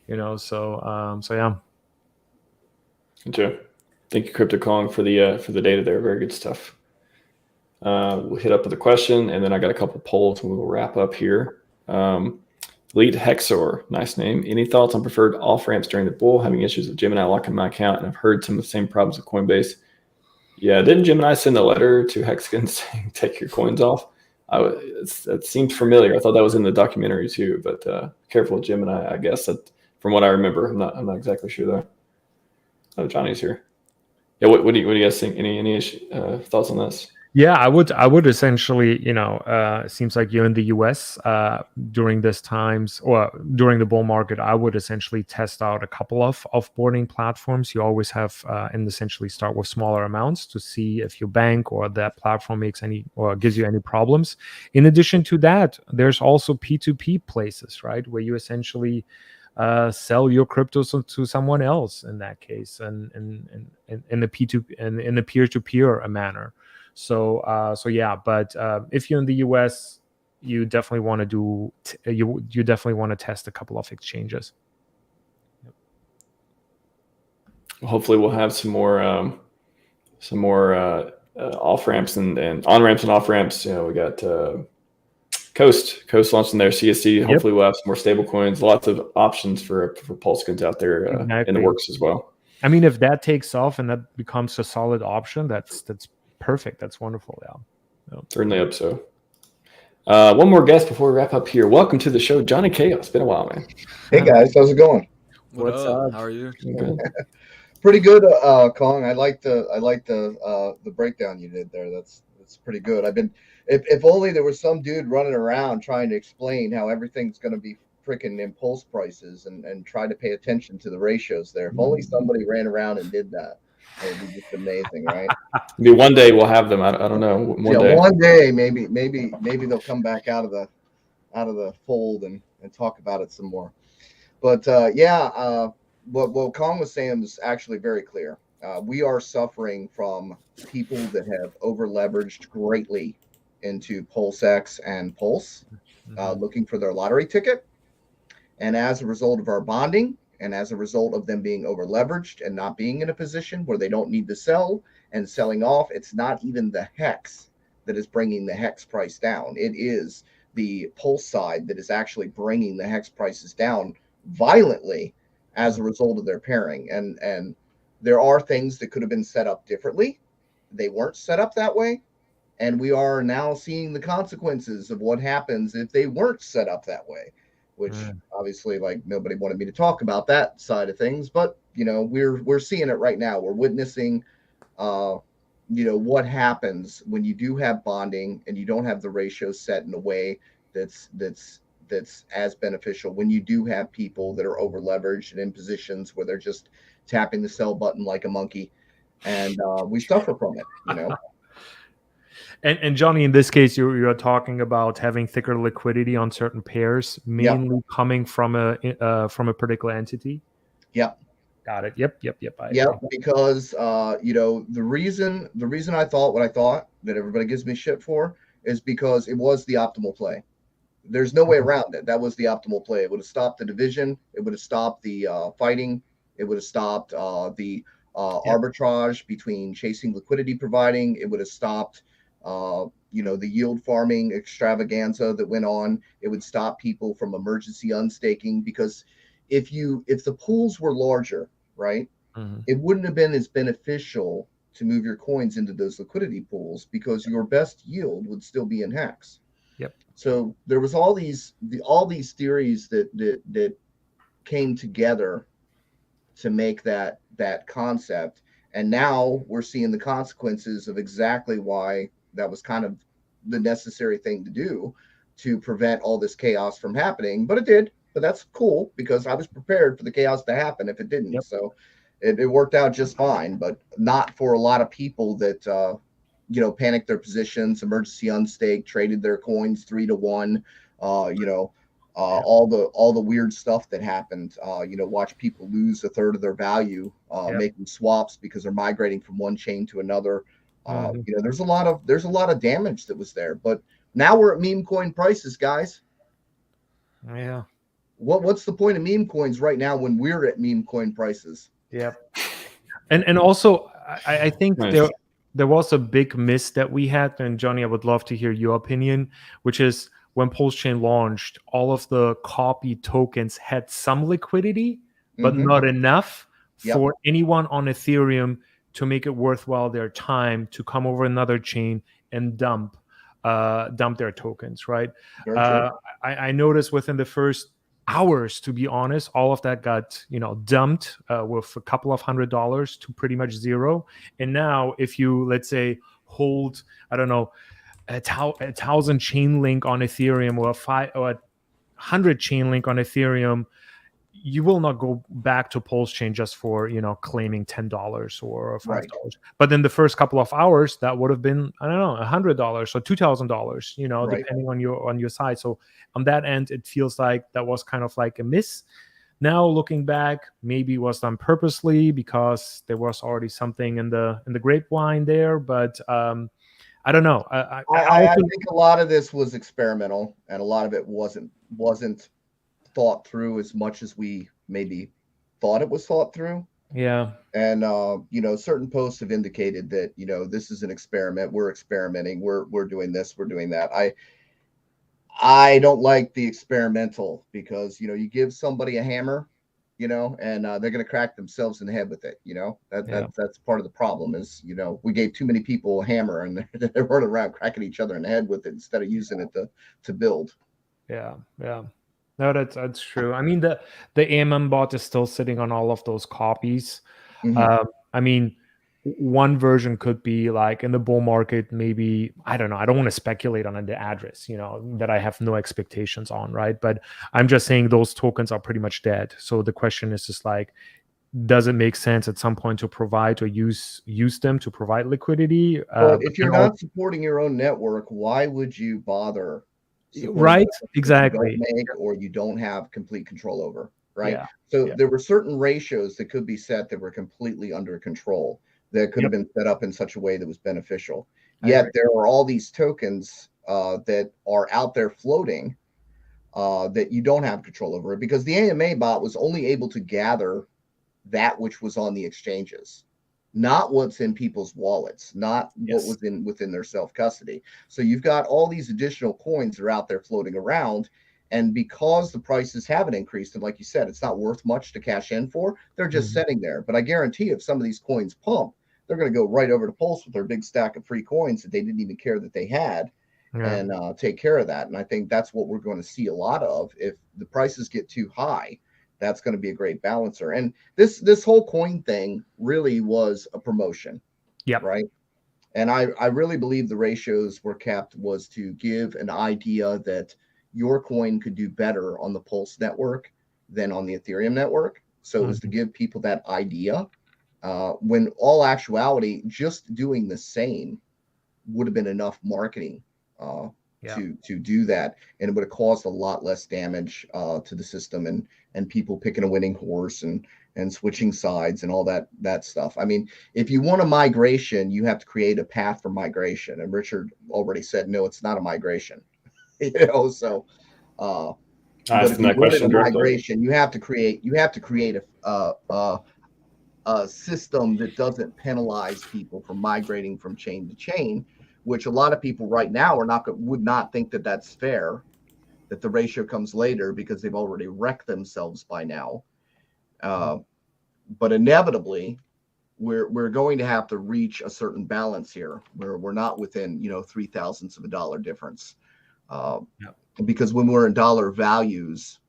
So yeah. Gotcha. Thank you, CryptoCon, for the data there. Very good stuff. We'll hit up with a question, and then I got a couple polls, and we'll wrap up here. Elite Hexor, nice name. Any thoughts on preferred off ramps during the bull? Having issues with Gemini locking my account, and I've heard some of the same problems with Coinbase. Yeah, didn't Gemini send a letter to Hexagon saying take your coins off? That seemed familiar. I thought that was in the documentary too, but careful with Gemini, I guess. From what I remember, I'm not exactly sure though. Oh, Johnny's here. Yeah, what do you guys think? Any thoughts on this? Yeah, I would essentially, it seems like you're in the US during this times, or during the bull market, I would essentially test out a couple of offboarding platforms. You always have, and essentially start with smaller amounts to see if your bank or that platform makes any, or gives you any problems. In addition to that, there's also P2P places, right, where you essentially sell your cryptos to someone else in that case, and in the P2, and in the peer-to-peer manner. So yeah, but if you're in the US, you definitely want to you definitely want to test a couple of exchanges. Hopefully we'll have some more some more off ramps and on ramps and off ramps. We got Coast launching their CSC. Yep. Hopefully, we'll have some more stable coins. Lots of options for Pulse coins out there in the Exactly. works as well. I mean, if that takes off and that becomes a solid option, that's perfect. That's wonderful. Yeah. Certainly hope so. One more guest before we wrap up here. Welcome to the show, Johnny Chaos. Been a while, man. Hey guys, how's it going? What's What's up? up? How are you? Good. Pretty good, Kong. I like the breakdown you did there. That's pretty good. I've been if only there was some dude running around trying to explain how everything's going to be freaking impulse prices and try to pay attention to the ratios there. If only somebody ran around and did that, it would be just amazing, right? Maybe one day we'll have them. I don't know. One day maybe they'll come back out of the fold and talk about it some more. But what Kong was saying was actually very clear. We are suffering from people that have over leveraged greatly into PulseX and Pulse, looking for their lottery ticket. And as a result of our bonding, and as a result of them being over leveraged and not being in a position where they don't need to sell and selling off, it's not even the HEX that is bringing the HEX price down. It is the Pulse side that is actually bringing the HEX prices down violently as a result of their pairing. And there are things that could have been set up differently. They weren't set up that way. And we are now seeing the consequences of what happens if they weren't set up that way, which obviously, like, nobody wanted me to talk about that side of things. But, we're seeing it right now. We're witnessing, what happens when you do have bonding and you don't have the ratios set in a way that's as beneficial, when you do have people that are over leveraged and in positions where they're just tapping the sell button like a monkey, and we suffer from it, And Johnny, in this case, you're talking about having thicker liquidity on certain pairs, mainly coming from a particular entity. Yep. Got it. Yep. Because the reason I thought what I thought, that everybody gives me shit for, is because it was the optimal play. There's no way around it. That was the optimal play. It would have stopped the division. It would have stopped the fighting. It would have stopped the arbitrage between chasing liquidity providing. It would have stopped the yield farming extravaganza that went on. It would stop people from emergency unstaking, because if the pools were larger, right, it wouldn't have been as beneficial to move your coins into those liquidity pools, because your best yield would still be in HEX. Yep. So there was all these theories that came together to make that concept, and now we're seeing the consequences of exactly why that was kind of the necessary thing to do to prevent all this chaos from happening. But it did. But that's cool, because I was prepared for the chaos to happen if it didn't. Yep. So it worked out just fine, but not for a lot of people that panicked their positions, emergency unstake, traded their coins 3-to-1, all the weird stuff that happened. Watch people lose a third of their value, making swaps because they're migrating from one chain to another. There's a lot of damage that was there. But now we're at meme coin prices, guys. Yeah. What's the point of meme coins right now when we're at meme coin prices? Yep. And also, I think nice. There was a big miss that we had, and Johnny, I would love to hear your opinion, which is when PulseChain launched, all of the copy tokens had some liquidity, but not enough for anyone on Ethereum to make it worthwhile their time to come over another chain and dump their tokens, right? I noticed within the first hours, to be honest, all of that got dumped with a couple of $100 to pretty much zero. And now if you, let's say, hold, I don't know, a 1,000 chain link on Ethereum, or a 100 chain link on Ethereum, you will not go back to PulseChain just for claiming $10 or $5. Right. But in the first couple of hours, that would have been, I don't know, $100 or $2,000, depending on your side. So on that end, it feels like that was kind of like a miss. Now looking back, maybe it was done purposely because there was already something in the grapevine there. But I don't know. I think a lot of this was experimental, and a lot of it wasn't thought through as much as we maybe thought it was thought through. Yeah. And you know, certain posts have indicated that, you know, this is an experiment. We're experimenting. We're doing this. We're doing that. I don't like the experimental because, you know, you give somebody a hammer, you know, and they're going to crack themselves in the head with it. You know, Yeah. that's part of the problem is, you know, we gave too many people a hammer and they're running around cracking each other in the head with it instead of using it to build. Yeah. Yeah. No, that's true. I mean, the AMM bot is still sitting on all of those copies. Mhm. I mean, one version could be like in the bull market, maybe, I don't know. I don't want to speculate on the address, you know, that I have no expectations on, right? But I'm just saying those tokens are pretty much dead. So the question is just like, does it make sense at some point to provide or use them to provide liquidity? But But if then you're not supporting your own network, why would you bother supporting right? something that you don't Exactly. make or you don't have complete control over, right? Yeah. So Yeah. there were certain ratios that could be set that were completely under control that could have Yep. been set up in such a way that was beneficial. I Yet agree. there are all these tokens that are out there floating that you don't have control over because the AMA bot was only able to gather that which was on the exchanges, not what's in people's wallets, not what Yes. was within their self custody. So you've got all these additional coins that are out there floating around. And because the prices haven't increased, and like you said, it's not worth much to cash in for, they're just Mhm. sitting there. But I guarantee if some of these coins pump, they're going to go right over to Pulse with their big stack of free coins that they didn't even care that they had Yeah. and take care of that. And I think that's what we're going to see a lot of. If the prices get too high, that's going to be a great balancer. And this whole coin thing really was a promotion, Yep. right? And I really believe the ratios were kept was to give an idea that your coin could do better on the Pulse network than on the Ethereum network. So it was to Mhm. give people that idea. When all actuality, just doing the same would have been enough marketing uh, Yeah. to do that, and it would have caused a lot less damage to the system and people picking a winning horse and switching sides and all that stuff. I mean, if you want a migration, you have to create a path for migration. And Richard already said, no, it's not a migration. You know, so I but asked if them you that wanted a question directly. migration, you have to create a system that doesn't penalize people for migrating from chain to chain, which a lot of people right now would not think that that's fair. That the ratio comes later because they've already wrecked themselves by now. Uh, but inevitably, we're going to have to reach a certain balance here where we're not within 0.003 of a dollar difference. Uh, Yeah. because when we're in dollar values,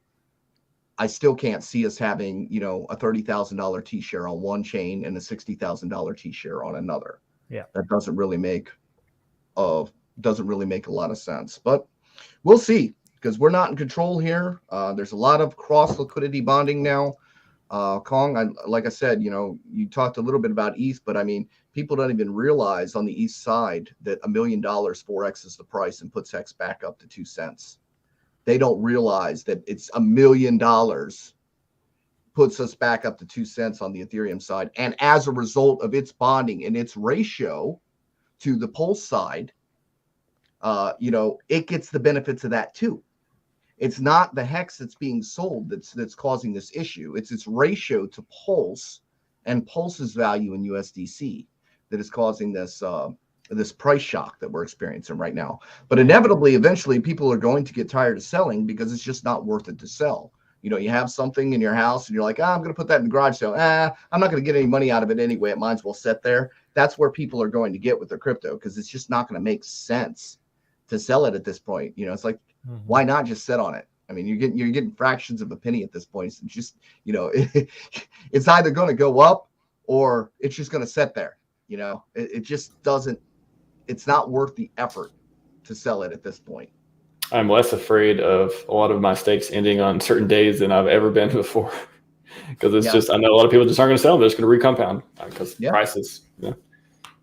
I still can't see us having, a $30,000 T share on one chain and a $60,000 T share on another. Yeah. That doesn't really make a lot of sense. But we'll see because we're not in control here. There's a lot of cross liquidity bonding now. Kong, like I said, you talked a little bit about ETH, but I mean, people don't even realize on the ETH side that $1 million 4x is the price and puts HEX back up to 2 cents. They don't realize that it's $1 million puts us back up to 2 cents on the Ethereum side. And as a result of its bonding and its ratio to the Pulse side, it gets the benefits of that too. It's not the HEX that's being sold that's causing this issue. It's its ratio to Pulse and Pulse's value in USDC that is causing this price shock that we're experiencing right now. But inevitably, eventually, people are going to get tired of selling because it's just not worth it to sell. You have something in your house and you're like, I'm going to put that in the garage sale. I'm not going to get any money out of it anyway. It might as well sit there. That's where people are going to get with their crypto because it's just not going to make sense to sell it at this point. It's like, why not just sit on it? I mean, you're getting fractions of a penny at this point. It's just, it's either going to go up or it's just going to sit there. It just doesn't. It's not worth the effort to sell it at this point. I'm less afraid of a lot of my stakes ending on certain days than I've ever been before. Because it's just, I know a lot of people just aren't going to sell them. They're just going to recompound because prices.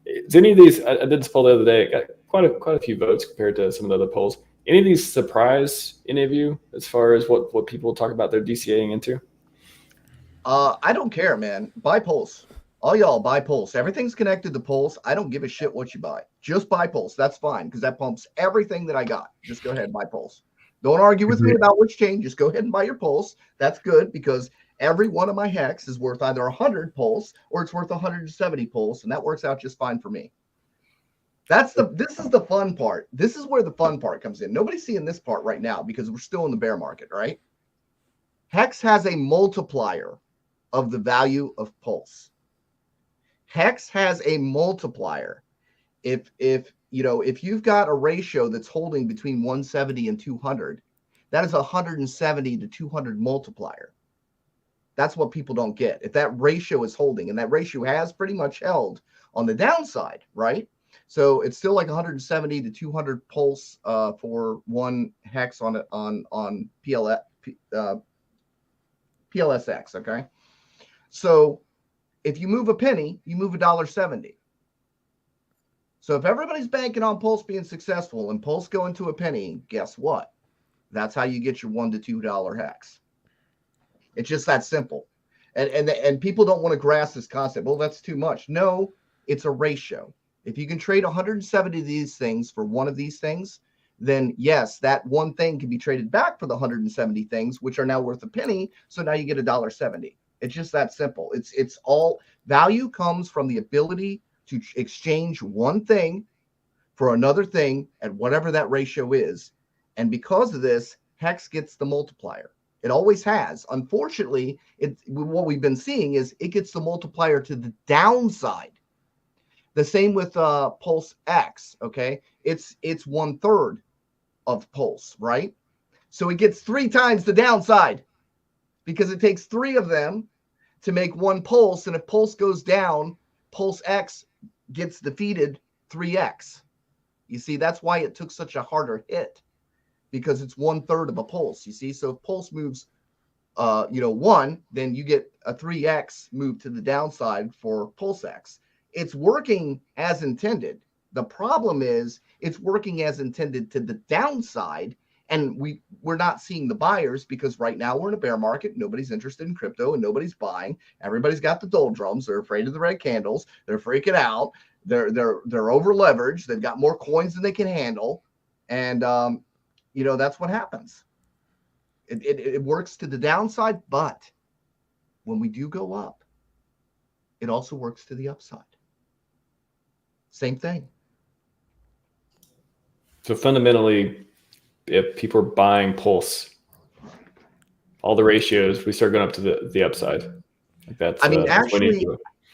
Is any of these, I did this poll the other day, got quite a few votes compared to some of the other polls. Any of these surprise any of you as far as what people talk about their DCAing into? I don't care, man. Buy Pulse. All y'all buy Pulse. Everything's connected to Pulse. I don't give a shit what you buy. Just buy Pulse. That's fine because that pumps everything that I got. Just go ahead and buy Pulse. Don't argue with me about which chain. Just go ahead and buy your Pulse. That's good because Every one of my HEX is worth either 100 Pulse or it's worth 170 Pulse, and that works out just fine for me. This is the fun part. This is where the fun part comes in. Nobody's seeing this part right now because we're still in the bear market, right? HEX has a multiplier of the value of Pulse. HEX has a multiplier. If you've got a ratio that's holding between 170 and 200, that is a 170 to 200 multiplier. That's what people don't get. If that ratio is holding, and that ratio has pretty much held on the downside, right? So it's still like 170 to 200 Pulse for one HEX on PLSX. Okay, so if you move a penny, you move $1.70. So if everybody's banking on Pulse being successful and Pulse going to a penny, guess what? That's how you get your $1 to $2 HEX. It's just that simple. And people don't want to grasp this concept. Well, that's too much. No, it's a ratio. If you can trade 170 of these things for one of these things, then yes, that one thing can be traded back for the 170 things, which are now worth a penny. So now you get $1.70. It's just that simple. It's all value comes from the ability to exchange one thing for another thing at whatever that ratio is. And because of this, HEX gets the multiplier. It always has. Unfortunately, what we've been seeing is it gets the multiplier to the downside. The same with PulseX, okay? It's 1/3 of Pulse, right? So it gets 3 times the downside because it takes 3 of them to make one Pulse. And if Pulse goes down, PulseX gets defeated 3x. You see, that's why it took such a harder hit, because it's 1/3 of a Pulse. You see, so if Pulse moves 1, then you get a 3x move to the downside for PulseX. It's working as intended. The problem is it's working as intended to the downside, and we're not seeing the buyers because right now we're in a bear market. Nobody's interested in crypto and nobody's buying. Everybody's got the doldrums. They're afraid of the red candles. They're freaking out. They're over leveraged. They've got more coins than they can handle, and that's what happens. It works to the downside, but when we do go up, it also works to the upside. Same thing. So fundamentally, if people are buying Pulse, all the ratios, we start going up to the upside. Like that's.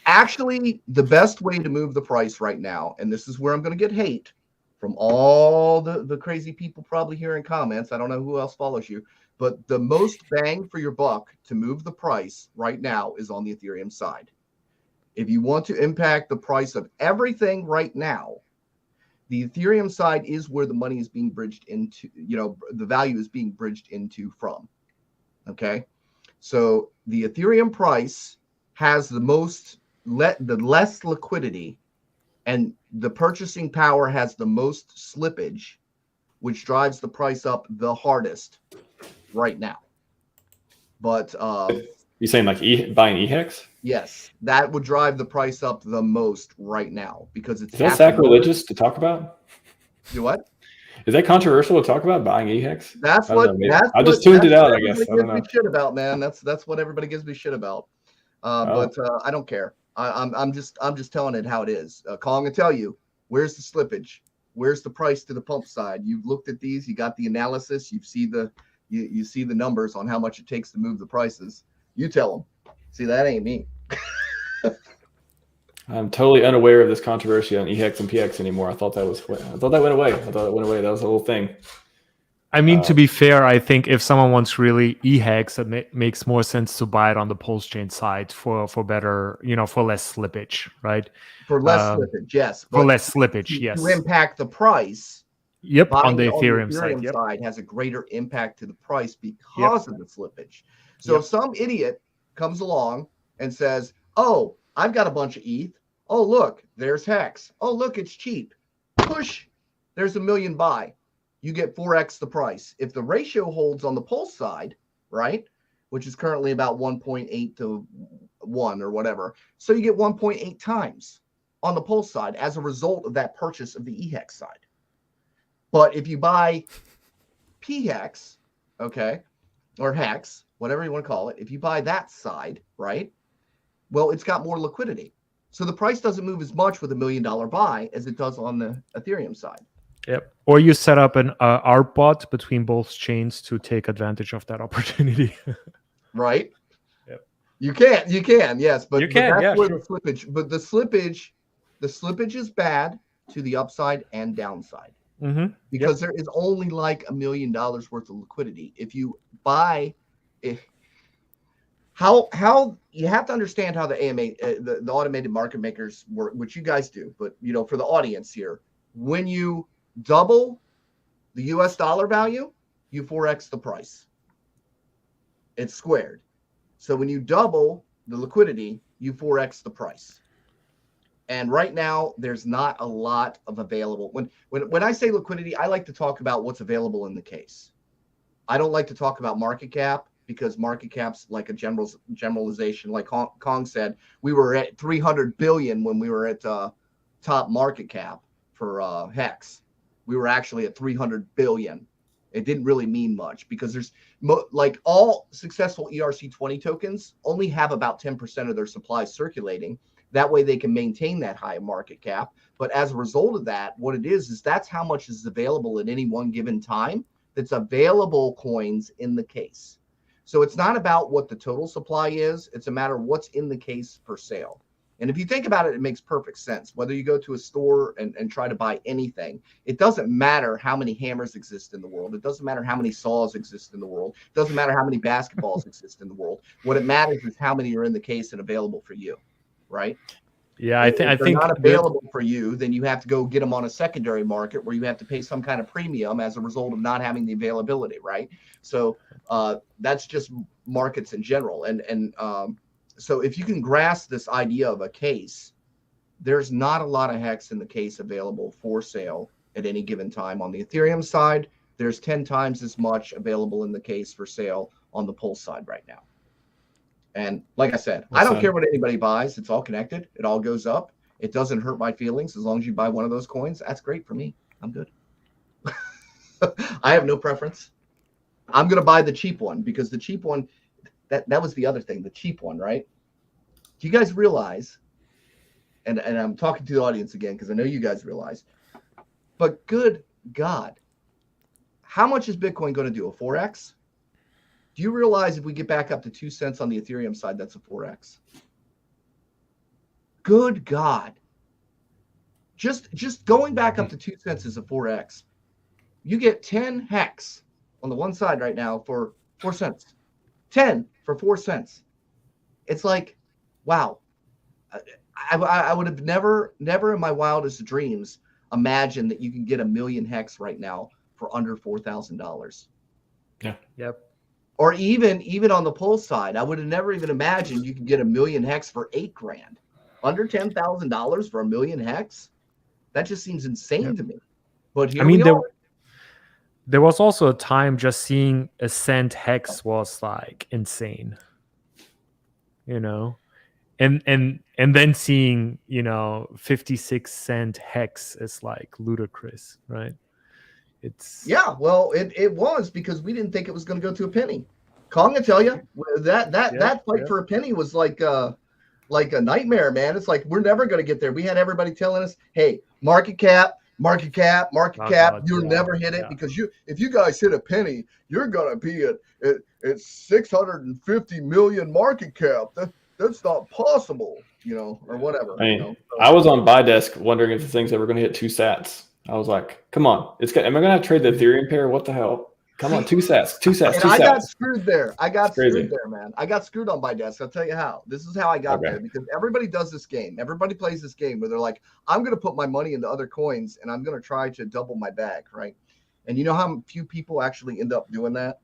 Actually, the best way to move the price right now, and this is where I'm going to get hate from all the crazy people probably here in comments. I don't know who else follows you, but the most bang for your buck to move the price right now is on the Ethereum side. If you want to impact the price of everything right now, the Ethereum side is where the money is being bridged into, the value is being bridged into from. Okay. So the Ethereum price has the less liquidity, and the purchasing power has the most slippage, which drives the price up the hardest right now. But you're saying like buying EHEX? Yes, that would drive the price up the most right now because it's. Is that sacrilegious to talk about? Do what? Is that controversial to talk about buying EHEX? That's what. I just tuned it out. I guess I don't know. Shit about, man. That's what everybody gives me shit about. But I don't care. I'm just telling it how it is. Calling and tell you where's the slippage, where's the price to the pump side. You've looked at these, you got the analysis, you see the numbers on how much it takes to move the prices. You tell them. See, that ain't me. I'm totally unaware of this controversy on EHEX and PX anymore. I thought that went away. That was the whole thing. I mean, to be fair, I think if someone wants really EHEX, it makes more sense to buy it on the PulseChain side for better, for less slippage, right? For less slippage, yes. For less slippage, yes. To impact the price. Yep, on the Ethereum side. Yep. Side has a greater impact to the price because of the slippage. So if some idiot comes along and says, "Oh, I've got a bunch of ETH. Oh, look, there's HEX. Oh, look, it's cheap. Push. There's a million buy." You get 4x the price. If the ratio holds on the Pulse side, right, which is currently about 1.8 to 1 or whatever, so you get 1.8 times on the Pulse side as a result of that purchase of the EHEX side. But if you buy PHEX, okay, or HEX, whatever you want to call it, if you buy that side, right? Well, it's got more liquidity. So the price doesn't move as much with $1 million buy as it does on the Ethereum side. Yep. Or you set up an ARP bot between both chains to take advantage of that opportunity. Right? Yep. You can, yes, but, You can, that's yeah, where sure. the slippage. But the slippage is bad to the upside and downside because there is only like $1 million worth of liquidity. If you buy, how you have to understand how the AMA, the automated market makers work, which you guys do. But for the audience here, when you double the US dollar value, you 4x the price. It's squared. So when you double the liquidity, you 4x the price. And right now, there's not a lot of available. When I say liquidity, I like to talk about what's available in the case. I don't like to talk about market cap because market cap's like a generalization. Like Kong said, we were at 300 billion when we were at top market cap for HEX. We were actually at 300 billion. It didn't really mean much because there's like all successful ERC20 tokens only have about 10% of their supply circulating. That way they can maintain that high market cap. But as a result of that, what it is that's how much is available at any one given time that's available coins in the case. So it's not about what the total supply is. It's a matter of what's in the case for sale. And if you think about it, it makes perfect sense. Whether you go to a store and try to buy anything, it doesn't matter how many hammers exist in the world. It doesn't matter how many saws exist in the world. It doesn't matter how many basketballs exist in the world. What it matters is how many are in the case and available for you, right? Yeah, I think if they're not available for you, then you have to go get them on a secondary market where you have to pay some kind of premium as a result of not having the availability, right? So that's just markets in general. And so if you can grasp this idea of a case, there's not a lot of HEX in the case available for sale at any given time. On the Ethereum side, there's 10 times as much available in the case for sale on the Pulse side right now. And like I said, I don't care what anybody buys. It's all connected. It all goes up. It doesn't hurt my feelings as long as you buy one of those coins. That's great for me. I'm good. I have no preference. I'm going to buy the cheap one because the cheap one, that was the other thing, the cheap one, right? Do you guys realize, and I'm talking to the audience again because I know you guys realize, but good God, how much is Bitcoin going to do? A 4x? Do you realize if we get back up to 2 cents on the Ethereum side, that's a 4x? Good God. Just going back up to 2 cents is a 4x. You get 10 HEX on the one side right now for 4 cents. 10 for 4 cents. It's like, wow. I would have never in my wildest dreams imagined that you can get 1 million HEX right now for under $4,000. Yeah. Yep. Or even on the Pulse side, I would have never even imagined you could get 1 million HEX for $8,000. Under $10,000 for 1 million HEX? That just seems insane to me. But here we are. There was also a time just seeing a cent HEX was like insane. And then seeing 56 cent HEX is like ludicrous, right? Well, it was because we didn't think it was going to go to a penny. Kong, I tell you, that fight for a penny was like a nightmare, man. It's like we're never going to get there. We had everybody telling us, "Hey, market cap, you'll never hit it because if you guys hit a penny, you're going to be at 650 million market cap. That's not possible, or whatever." I was on buy desk wondering if the thing's ever going to hit 2 sats. I was like, come on. Am I going to trade the Ethereum pair? What the hell? Come on, 2 sats. I got screwed there. Man. I got screwed on buy desk. I'll tell you how. This is how I got there because everybody does this game. Everybody plays this game where they're like, I'm going to put my money into other coins and I'm going to try to double my bag, right? And you know how few people actually end up doing that?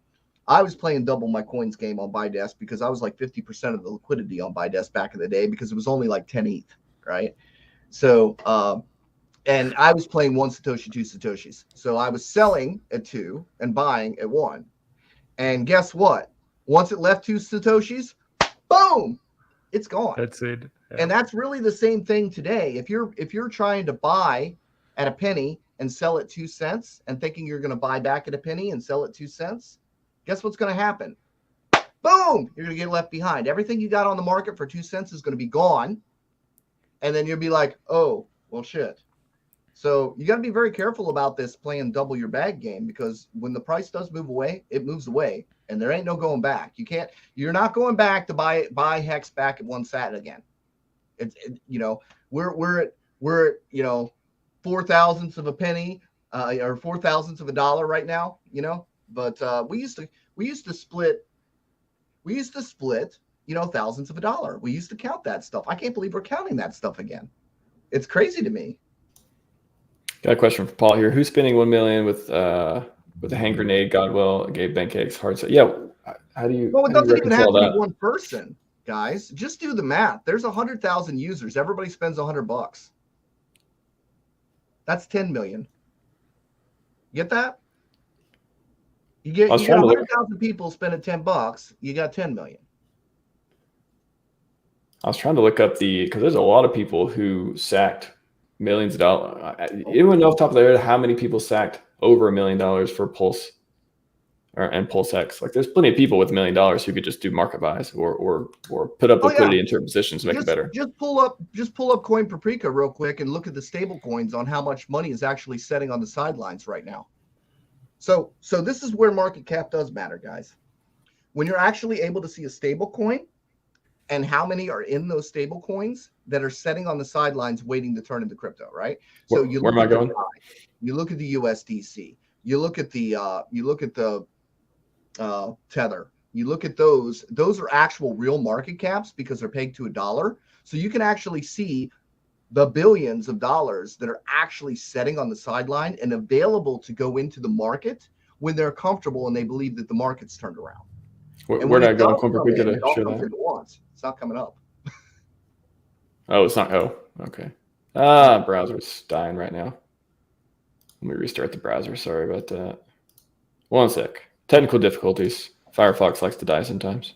I was playing double my coins game on buy desk because I was like 50% of the liquidity on buy desk back in the day because it was only like 10 ETH, right? So, and I was playing 1 Satoshi, 2 Satoshis. So I was selling at 2 and buying at 1. And guess what? Once it left 2 Satoshis, boom, it's gone. That's it. Yeah. And that's really the same thing today. If you're trying to buy at a penny and sell at 2 cents and thinking you're going to buy back at a penny and sell at 2 cents, guess what's going to happen? boom, you're going to get left behind. Everything you got on the market for 2 cents is going to be gone. And then you'll be like, oh, well, shit. So you got to be very careful about this playing double your bag game, because when the price does move away, it moves away, and there ain't no going back. You're not going back to buy HEX back at 1 cent again. We're at 4/1000ths of a penny, or 4/1000ths of a dollar right now, but we used to split, thousandths of a dollar. We used to count that stuff. I can't believe we're counting that stuff again. It's crazy to me. Got a question from Paul here. Who's spending 1 million with a hand grenade, Godwell, Gabe Benkex, hard set? Yeah. How do you? Well, it doesn't even have to that? be one person, guys. Just do the math. There's 100,000 users. Everybody spends $100. That's 10 million. Get that? You get 100,000 people spending $10. You got 10 million. I was trying to look up because there's a lot of people who sacked millions of dollars. Anyone know off the top of their head how many people sacked over $1 million for Pulse and PulseX? Like, there's plenty of people with $1 million who could just do market buys or put up liquidity in certain positions to make it better. Just pull up Coin Paprika real quick and look at the stable coins on how much money is actually sitting on the sidelines right now. So this is where market cap does matter, guys. When you're actually able to see a stable coin and how many are in those stable coins that are sitting on the sidelines waiting to turn into crypto, right? So where am I going? You look at the USDC. You look at the Tether. You look at those. Those are actual real market caps because they're pegged to $1. So you can actually see the billions of dollars that are actually sitting on the sideline and available to go into the market when they're comfortable and they believe that the market's turned around. We're not going. We gotta show that. It's not coming up. Oh, it's not. Oh, okay. Browser's dying right now. Let me restart the browser. Sorry about that. One sec. Technical difficulties. Firefox likes to die sometimes.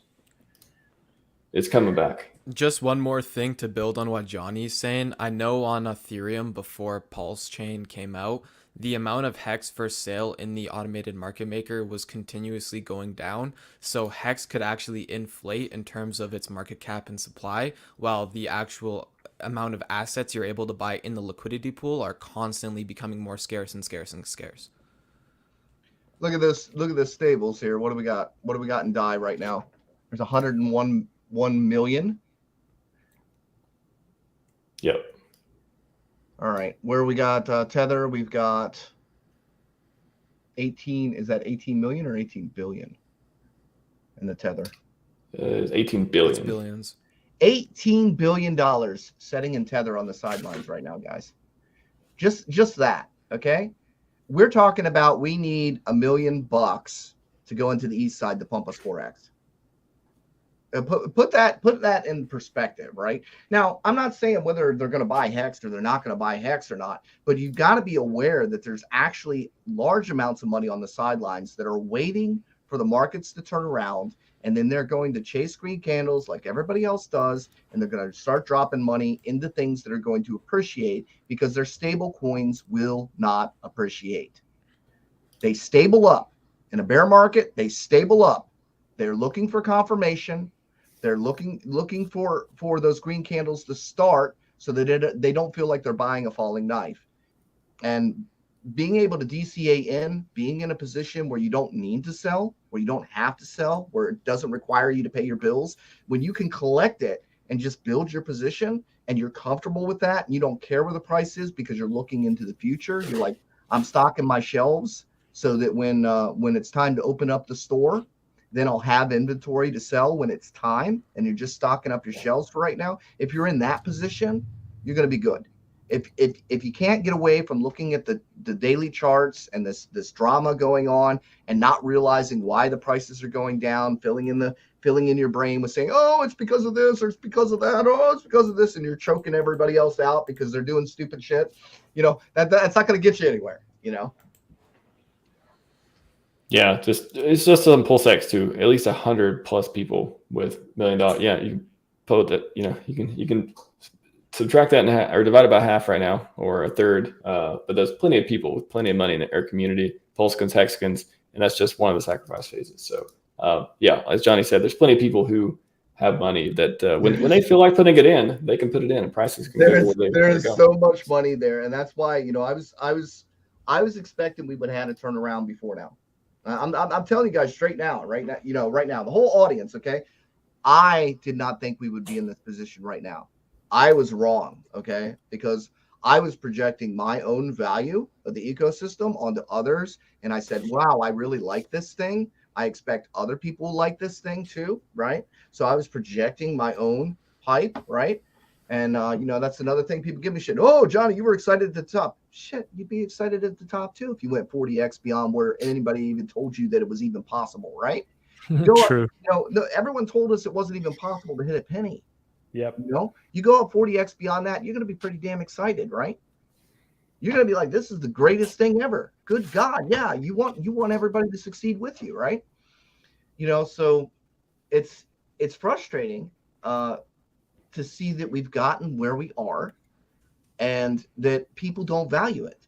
It's coming back. Just one more thing to build on what Johnny's saying. I know on Ethereum before PulseChain came out, the amount of HEX for sale in the automated market maker was continuously going down. So HEX could actually inflate in terms of its market cap and supply, while the actual amount of assets you're able to buy in the liquidity pool are constantly becoming more scarce and scarce and scarce. Look at this. Look at the stables here. What do we got? What do we got in DAI right now? There's 101 million. Yep. All right. Where we got Tether, we've got 18. Is that 18 million or 18 billion in the Tether? It's 18 billion. It's billions. $18 billion sitting in Tether on the sidelines right now, guys. Just that, okay? We're talking about we need $1 million to go into the east side to pump us 4x. Put that in perspective, right? Now, I'm not saying whether they're going to buy HEX or they're not going to buy HEX or not, but you've got to be aware that there's actually large amounts of money on the sidelines that are waiting for the markets to turn around, and then they're going to chase green candles like everybody else does, and they're going to start dropping money into things that are going to appreciate because their stable coins will not appreciate. They stable up. In a bear market, they stable up. They're looking for confirmation. They're looking for those green candles to start so that they don't feel like they're buying a falling knife. And being able to DCA in, being in a position where you don't need to sell, where you don't have to sell, where it doesn't require you to pay your bills, when you can collect it and just build your position and you're comfortable with that and you don't care where the price is because you're looking into the future, you're like, I'm stocking my shelves so that when it's time to open up the store, then I'll have inventory to sell when it's time, and you're just stocking up your shelves for right now. If you're in that position, you're going to be good. If you can't get away from looking at the daily charts and this drama going on and not realizing why the prices are going down, filling in your brain with saying, oh, it's because of this or it's because of that, oh, it's because of this, and you're choking everybody else out because they're doing stupid shit, that's not going to get you anywhere, Yeah, it's just on PulseX too. At least 100+ people with $1 million. Yeah, you can put that. You can subtract that in half, or divide it by half right now, or a third. But there's plenty of people with plenty of money in our community, Pulsecons, Hexicans, and that's just one of the sacrifice phases. So yeah, as Johnny said, there's plenty of people who have money that when they feel like putting it in, they can put it in, and prices can go where they There's go. so much money there, and that's why I was expecting we would have had a turnaround before now. I'm telling you guys straight now, right now, the whole audience, okay. I did not think we would be in this position right now. I was wrong, okay, because I was projecting my own value of the ecosystem onto others, and I said, "Wow, I really like this thing. I expect other people like this thing too, right?" So I was projecting my own hype, right? And that's another thing people give me shit. Oh, Johnny, you were excited at the top. Shit, you'd be excited at the top too if you went 40x beyond where anybody even told you that it was even possible, right? True. Everyone told us it wasn't even possible to hit a penny. Yep. You go up 40x beyond that, you're going to be pretty damn excited, right? You're going to be like, this is the greatest thing ever. Good God, yeah. You want everybody to succeed with you, right? So it's frustrating to see that we've gotten where we are, and that people don't value it.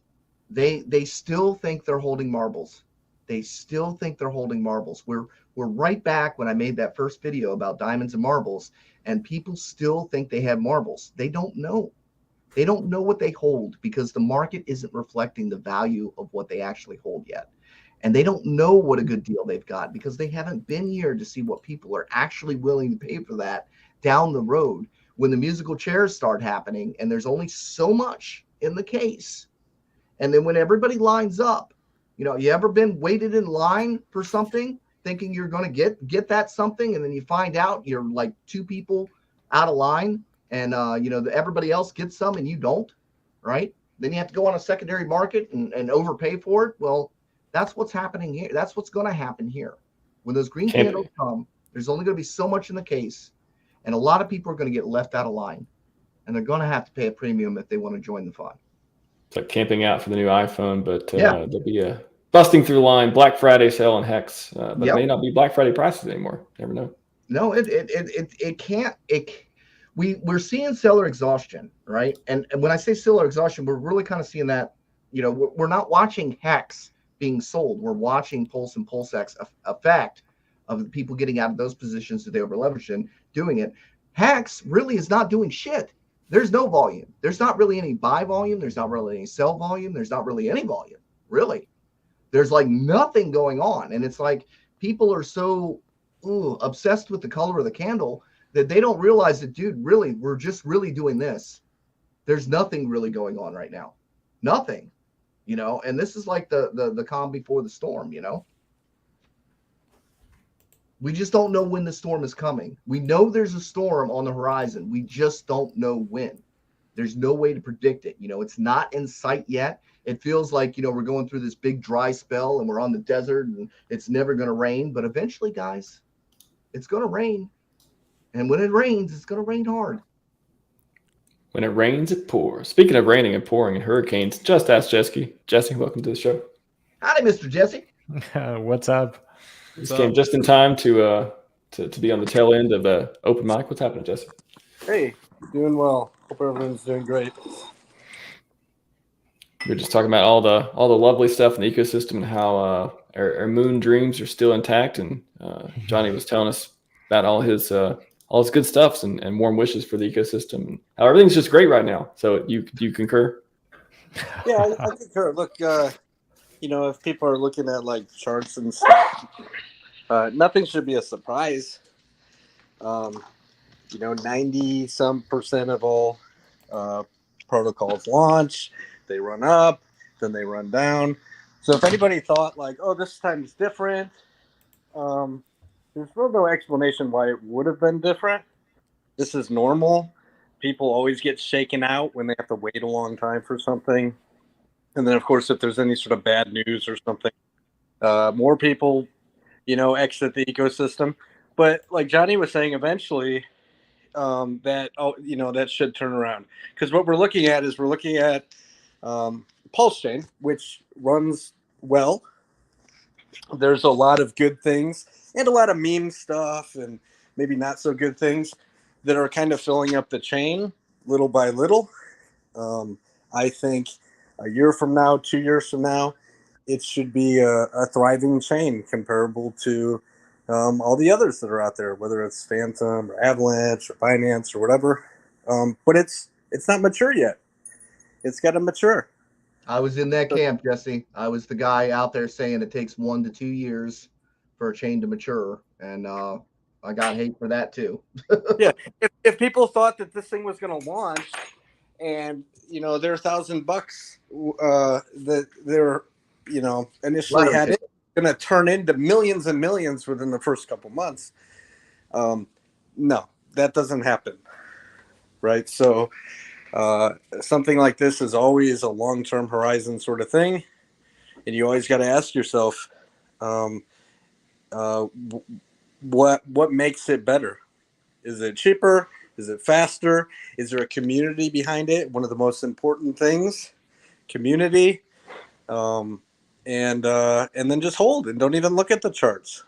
They still think they're holding marbles. We're right back when I made that first video about diamonds and marbles, and people still think they have marbles. They don't know. They don't know what they hold because the market isn't reflecting the value of what they actually hold yet. And they don't know what a good deal they've got because they haven't been here to see what people are actually willing to pay for that down the road when the musical chairs start happening and there's only so much in the case. And then when everybody lines up, you ever been waited in line for something thinking you're going to get that something, and then you find out you're like two people out of line, and everybody else gets some and you don't, right? Then you have to go on a secondary market and overpay for it. Well, that's what's happening here. That's what's going to happen here. When those green candles come, there's only going to be so much in the case, and a lot of people are going to get left out of line, and they're going to have to pay a premium if they want to join the fund. It's like camping out for the new iPhone, but there'll be a busting through line Black Friday sale on HEX, but it may not be Black Friday prices anymore. Never know. No, it can't. We're seeing seller exhaustion, right? And when I say seller exhaustion, we're really kind of seeing that. We're not watching HEX being sold. We're watching Pulse and PulseX effect of the people getting out of those positions that they over leveraged in doing it. HEX really is not doing shit. There's no volume. There's not really any buy volume. There's not really any sell volume. There's not really any volume, really. There's like nothing going on. And it's like people are so obsessed with the color of the candle that they don't realize that, dude, really, we're just really doing this. There's nothing really going on right now. Nothing, and this is like the calm before the storm, We just don't know when the storm is coming. We know there's a storm on the horizon. We just don't know when. There's no way to predict it. It's not in sight yet. It feels like, we're going through this big dry spell and we're on the desert and it's never going to rain. But eventually, guys, it's going to rain. And when it rains, it's going to rain hard. When it rains, it pours. Speaking of raining and pouring and hurricanes, just ask Jesse. Jesse, welcome to the show. Howdy, Mr. Jesse. What's up? This came just in time to be on the tail end of open mic. What's happening, Jesse? Hey, doing well. Hope everyone's doing great. We were just talking about all the lovely stuff in the ecosystem and how our moon dreams are still intact. And Johnny was telling us about all his good stuffs and warm wishes for the ecosystem and how everything's just great right now. So you concur? Yeah, I concur. Look, if people are looking at like charts and stuff, nothing should be a surprise. 90% of all protocols launch, they run up, then they run down. So if anybody thought like, oh, this time is different, there's really no explanation why it would have been different. This is normal. People always get shaken out when they have to wait a long time for something. And then, of course, if there's any sort of bad news or something, more people, exit the ecosystem. But like Johnny was saying, eventually that should turn around. Because what we're looking at PulseChain, which runs well. There's a lot of good things and a lot of meme stuff and maybe not so good things that are kind of filling up the chain little by little. I think a year from now, 2 years from now, it should be a thriving chain comparable to all the others that are out there, whether it's Phantom or Avalanche or Binance or whatever. But it's not mature yet. It's got to mature. I was in that camp, Jesse. I was the guy out there saying it takes 1 to 2 years for a chain to mature, and I got hate for that too. Yeah, if people thought that this thing was going to launch, and they're $1,000 that they're initially had it going to turn into millions and millions within the first couple months, no, that doesn't happen, right? So something like this is always a long-term horizon sort of thing, and you always got to ask yourself, what makes it better? Is it cheaper? Is it faster? Is there a community behind it? One of the most important things, community, and then just hold and don't even look at the charts.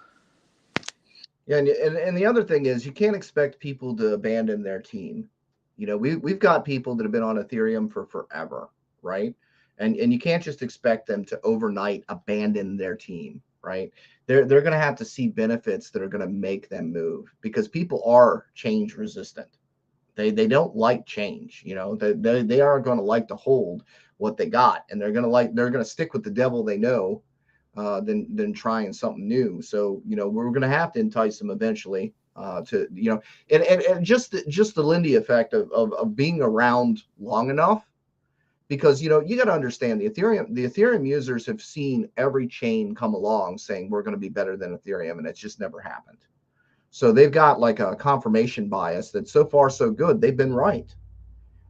Yeah, and the other thing is you can't expect people to abandon their team. We've got people that have been on Ethereum for forever, right? And you can't just expect them to overnight abandon their team, right? They're going to have to see benefits that are going to make them move, because people are change resistant. They don't like change. They are going to like to hold what they got, and they're going to stick with the devil they know, than trying something new. So we're going to have to entice them eventually to and just the Lindy effect of being around long enough. Because you got to understand, the Ethereum users have seen every chain come along saying we're going to be better than Ethereum, and it's just never happened. So they've got like a confirmation bias that so far so good, they've been right,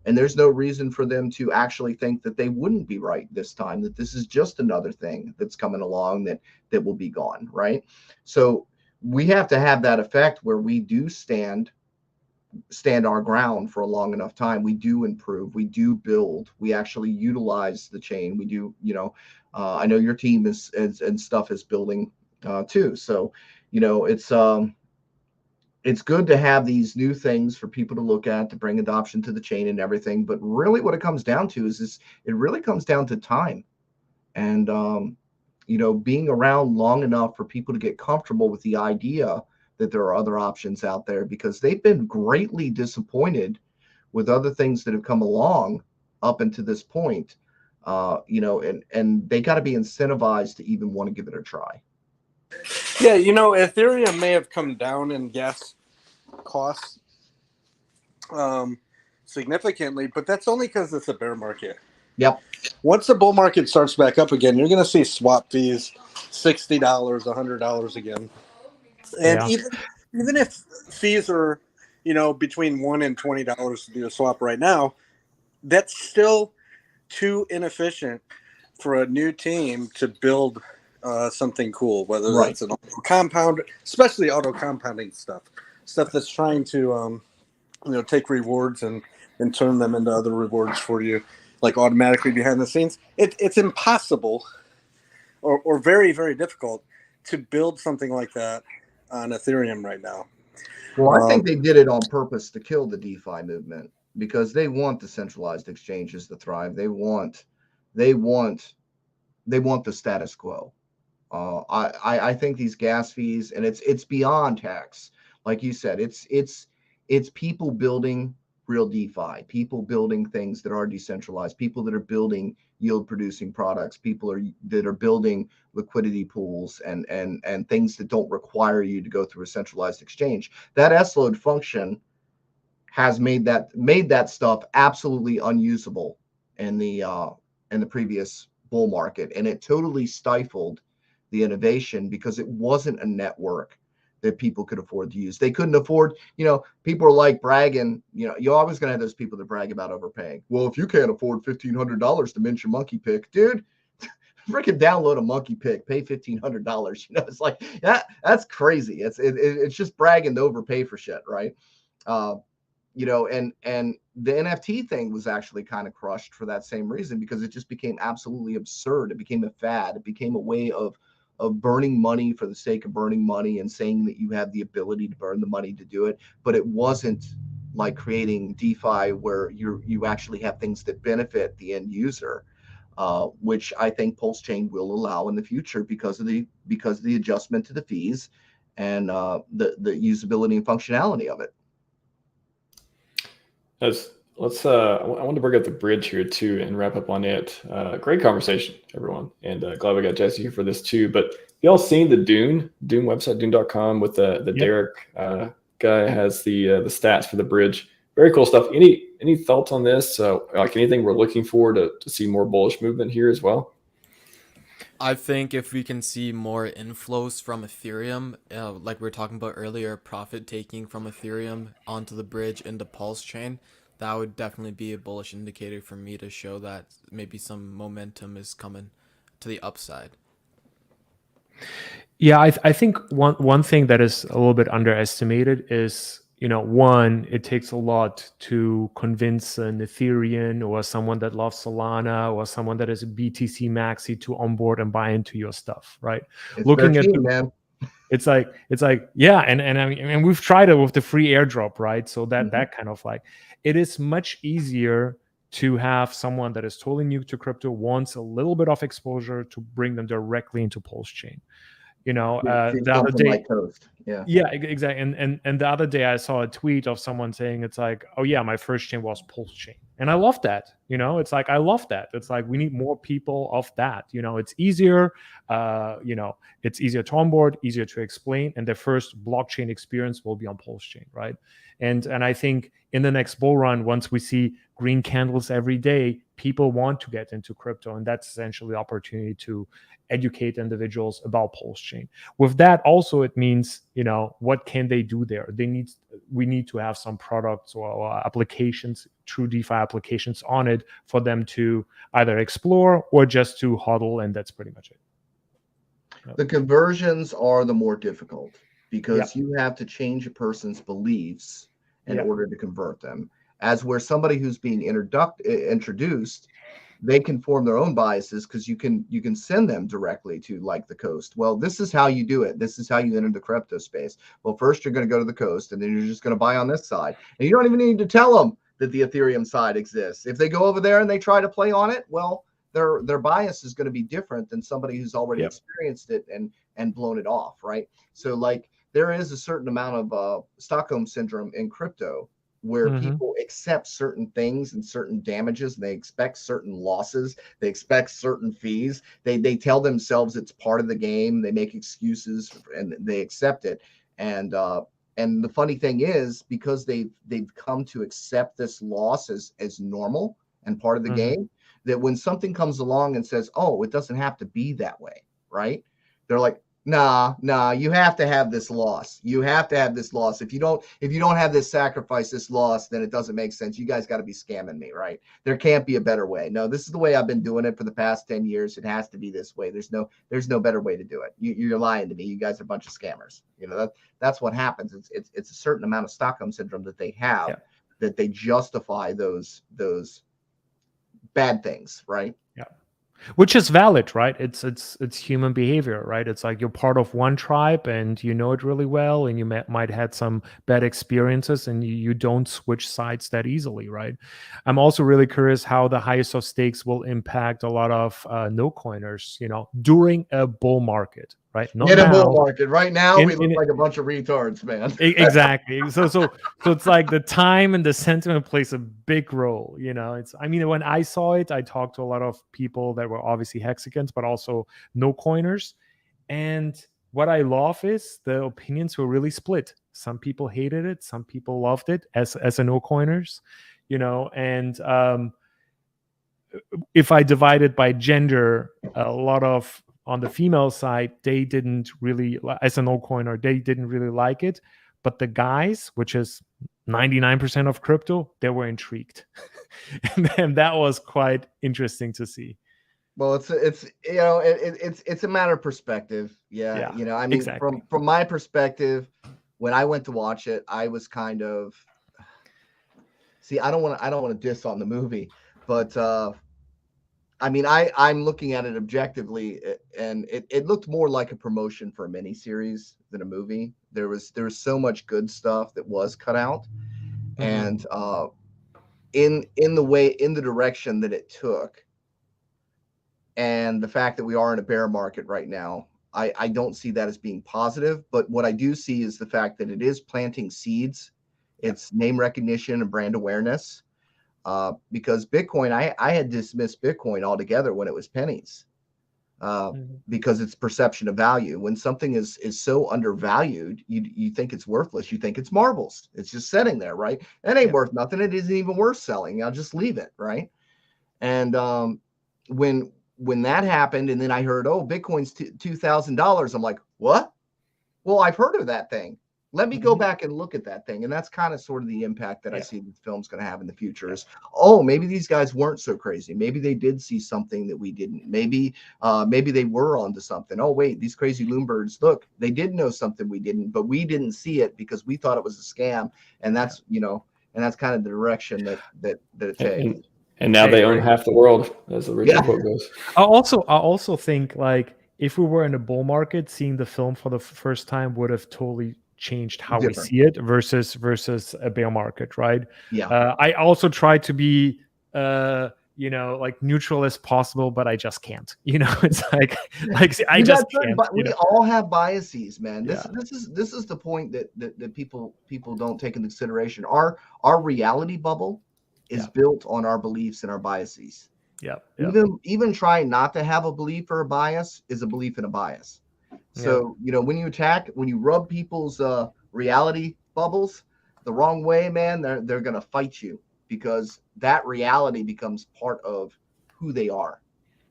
and there's no reason for them to actually think that they wouldn't be right this time, that this is just another thing that's coming along that will be gone, right? So we have to have that effect where we do stand our ground for a long enough time. We do improve, we do build, we actually utilize the chain. We do, I know your team is and stuff is building too. So, it's good to have these new things for people to look at, to bring adoption to the chain and everything. But really what it comes down to is it really comes down to time. And, being around long enough for people to get comfortable with the idea that there are other options out there, because they've been greatly disappointed with other things that have come along up until this point, and they got to be incentivized to even want to give it a try. Yeah, Ethereum may have come down in gas costs significantly, but that's only because it's a bear market. Yep. Once the bull market starts back up again, you're going to see swap fees $60, $100 again. And even if fees are, between $1 and $20 to do a swap right now, that's still too inefficient for a new team to build something cool, whether that's an auto compound, especially auto compounding stuff that's trying to take rewards and turn them into other rewards for you, like automatically behind the scenes. It's impossible or very, very difficult to build something like that on Ethereum right now. Well, I think they did it on purpose to kill the DeFi movement, because they want the centralized exchanges to thrive. They want the status quo. I think these gas fees, and it's beyond HEX, like you said, it's people building real DeFi, people building things that are decentralized, people that are building yield producing products, that are building liquidity pools and things that don't require you to go through a centralized exchange. That S-load function has made that stuff absolutely unusable in the previous bull market, and it totally stifled the innovation because it wasn't a network that people could afford to use. They couldn't afford, people are like bragging, you're always going to have those people that brag about overpaying. Well, if you can't afford $1,500 to mint your monkey pick, dude, freaking download a monkey pick, pay $1,500. It's like, that's crazy. It's just bragging to overpay for shit, right? And the NFT thing was actually kind of crushed for that same reason, because it just became absolutely absurd. It became a fad. It became a way of burning money for the sake of burning money and saying that you have the ability to burn the money to do it. But it wasn't like creating DeFi where you actually have things that benefit the end user, which I think PulseChain will allow in the future because of the adjustment to the fees and the usability and functionality of it. Let's I want to bring up the bridge here too and wrap up on it. Great conversation, everyone, and glad we got Jesse here for this too. But y'all seen the Dune website, Dune.com, with the Yep. Derek guy has the stats for the bridge. Very cool stuff. Any thoughts on this? Like anything we're looking for to see more bullish movement here as well? I think if we can see more inflows from Ethereum, like we were talking about earlier, profit taking from Ethereum onto the bridge into PulseChain, that would definitely be a bullish indicator for me to show that maybe some momentum is coming to the upside. Yeah, I think one thing that is a little bit underestimated is, one, it takes a lot to convince an Ethereum or someone that loves Solana or someone that is a BTC maxi to onboard and buy into your stuff, right? It's Looking their at team, man. it's like yeah, and I mean we've tried it with the free airdrop, right? So that kind of like, it is much easier to have someone that is totally new to crypto, wants a little bit of exposure, to bring them directly into PulseChain. See The other something day, like Toast. Yeah. yeah, exactly. And the other day I saw a tweet of someone saying, it's like, oh yeah, my first chain was PulseChain. And I love that. It's like, I love that. It's like, we need more people of that. It's easier, it's easier to onboard, easier to explain. And the first blockchain experience will be on PulseChain, right? And I think in the next bull run, once we see green candles every day, people want to get into crypto. And that's essentially the opportunity to educate individuals about PulseChain. With that, also, it means, what can they do there? We need to have some products or applications, true DeFi applications on it for them to either explore or just to hodl, and that's pretty much it. The conversions are the more difficult because Yeah. you have to change a person's beliefs in Yeah. order to convert them. As where somebody who's being introduced, they can form their own biases because you can send them directly to like the coast. Well, this is how you do it. This is how you enter the crypto space. Well, first you're going to go to the coast, and then you're just going to buy on this side. And you don't even need to tell them that the Ethereum side exists. If they go over there and they try to play on it, well, their bias is going to be different than somebody who's already Yep. experienced it and blown it off, right? So like there is a certain amount of Stockholm syndrome in crypto, where people accept certain things and certain damages, and they expect certain losses, they expect certain fees. They tell themselves it's part of the game. They make excuses and they accept it. And the funny thing is, because they've come to accept this loss as normal and part of the game, that when something comes along and says, "Oh, it doesn't have to be that way," right? They're like, Nah, you have to have this loss. You have to have this loss. If you don't have this sacrifice, this loss, then it doesn't make sense. You guys got to be scamming me, right? There can't be a better way. No, this is the way I've been doing it for the past 10 years. It has to be this way. There's no better way to do it. You're lying to me. You guys are a bunch of scammers. That's what happens. It's a certain amount of Stockholm syndrome that they have, that they justify those bad things, right? Yeah. Which is valid, right? It's human behavior, right? It's like you're part of one tribe and you know it really well, and you might had some bad experiences, and you don't switch sides that easily, right? I'm also really curious how the highest of stakes will impact a lot of no coiners, during a bull market, right? Not in a now. bull market right now, we look like a bunch of retards, man. Exactly. So it's like the time and the sentiment plays a big role. When I saw it, I talked to a lot of people that were obviously Hexicans, but also no coiners. And what I love is the opinions were really split. Some people hated it, some people loved it as a no coiners, and if I divide it by gender, a lot of, on the female side, they didn't really, as an altcoiner, they didn't really like it. But the guys, which is 99% of crypto, they were intrigued. and that was quite interesting to see. Well, it's a matter of perspective. Yeah. Exactly. From my perspective, when I went to watch it, I was kind of, see, I don't want to diss on the movie, but I'm looking at it objectively, and it looked more like a promotion for a miniseries than a movie. There was so much good stuff that was cut out, and in the direction that it took, and the fact that we are in a bear market right now, I don't see that as being positive. But what I do see is the fact that it is planting seeds. It's name recognition and brand awareness. Because Bitcoin, I had dismissed Bitcoin altogether when it was pennies. Because it's perception of value. When something is so undervalued, you think it's worthless. You think it's marbles. It's just sitting there, right? It ain't worth nothing. It isn't even worth selling. I'll just leave it, right? And when that happened, and then I heard, oh, Bitcoin's $2,000. I'm like, what? Well, I've heard of that thing. Let me go back and look at that thing. And that's kind of sort of the impact that I see the film's going to have in the future is, oh, maybe these guys weren't so crazy. Maybe they did see something that we didn't. Maybe they were onto something. Oh, wait, these crazy loonbirds, look, they did know something we didn't, but we didn't see it because we thought it was a scam. And that's, and that's kind of the direction that it takes. And now they own half the world, as the original quote goes. I also think, like, if we were in a bull market, seeing the film for the first time would have totally changed how we see it versus a bear market, right? I also try to be like neutral as possible, but I just can't. It's like I just can't. But we all have biases, man. This is the point that people don't take into consideration. Our reality bubble is built on our beliefs and our biases. Even trying not to have a belief or a bias is a belief and a bias. So, when you rub people's reality bubbles the wrong way, man, they're going to fight you because that reality becomes part of who they are,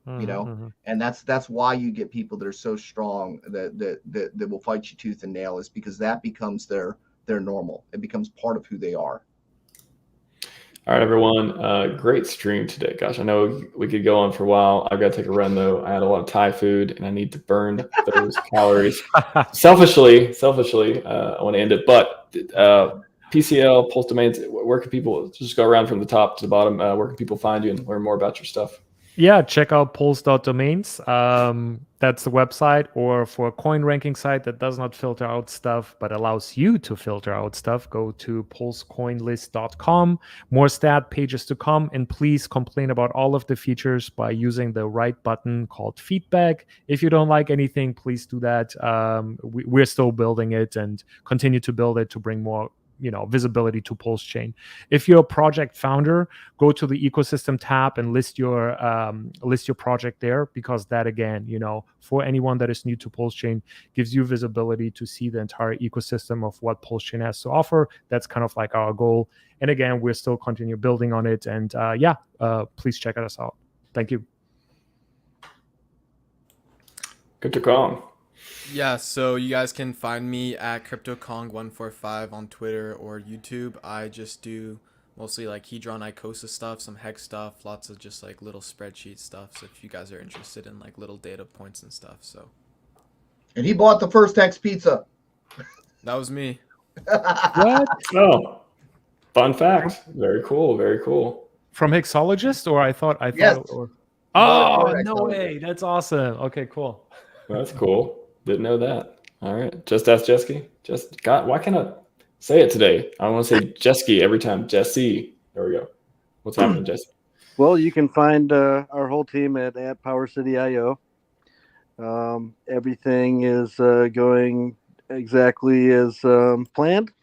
and that's why you get people that are so strong that will fight you tooth and nail, is because that becomes their normal. It becomes part of who they are. All right, everyone. Great stream today. Gosh, I know we could go on for a while. I've got to take a run, though. I had a lot of Thai food, and I need to burn those calories. Selfishly, I want to end it. But PCL, Pulse.Domains, where can people just go around from the top to the bottom? Where can people find you and learn more about your stuff? Yeah, check out Pulse.Domains. That's the website. Or for a coin ranking site that does not filter out stuff but allows you to filter out stuff, go to PulseCoinList.com. More stat pages to come. And please complain about all of the features by using the right button called feedback. If you don't like anything, please do that. We're still building it and continue to build it to bring more visibility to PulseChain. If you're a project founder, go to the ecosystem tab and list your project there, because that, again, for anyone that is new to PulseChain, gives you visibility to see the entire ecosystem of what PulseChain has to offer. That's kind of like our goal. And again, we're still continue building on it. And please check us out. Thank you. Good to Kong. Yeah, so you guys can find me at CryptoKong145 on Twitter or YouTube. I just do mostly like Hedron Icosa stuff, some HEX stuff, lots of just like little spreadsheet stuff. So if you guys are interested in like little data points and stuff, so. And he bought the first HEX pizza. That was me. What? Oh, fun fact. Very cool. Very cool. From Hexologist, or I thought. Yes. Oh, no way. That's awesome. Okay, cool. That's cool. Didn't know that. All right. Just ask Jesky. Why can't I say it today? I want to say Jesky every time. Jesse. There we go. What's happening, Jesse? Well, you can find our whole team at Power City IO. Everything is going exactly as planned.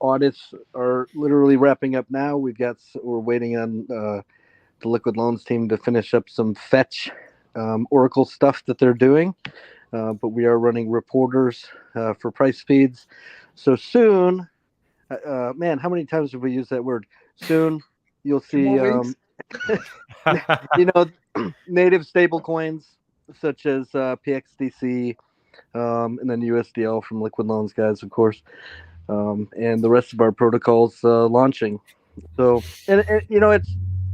Audits are literally wrapping up now. We're waiting on the Liquid Loans team to finish up some fetch Oracle stuff that they're doing. But we are running reporters for price feeds. So soon, man, how many times have we used that word? Soon, you'll see, native stable coins such as PXDC and then USDL from Liquid Loans guys, of course, and the rest of our protocols launching. So, and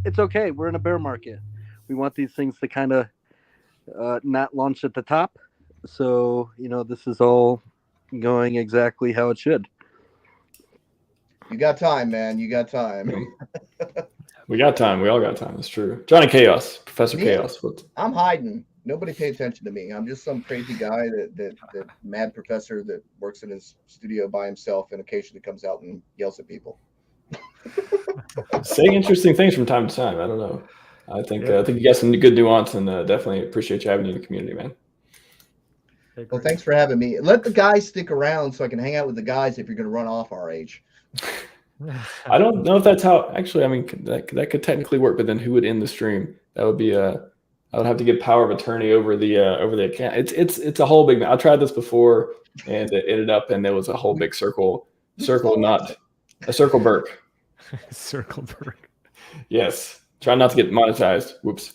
it's okay. We're in a bear market. We want these things to kind of not launch at the top. So, this is all going exactly how it should. You got time, man. You got time. We got time. We all got time. That's true. Johnny Chaos, Professor Chaos. I'm hiding. Nobody pay attention to me. I'm just some crazy guy that mad professor that works in his studio by himself and occasionally comes out and yells at people. Saying interesting things from time to time. I don't know. I think you got some good nuance, and definitely appreciate you having you in the community, man. Well, thanks for having me. Let the guys stick around so I can hang out with the guys if you're going to run off RH. I don't know if that's how. Actually, I mean that could technically work, but then who would end the stream? That would be I would have to get power of attorney over the account. It's a whole big. I tried this before, and it ended up, and there was a whole big circle, not a circle Burke. Circle Burke. Yes, try not to get monetized. Whoops.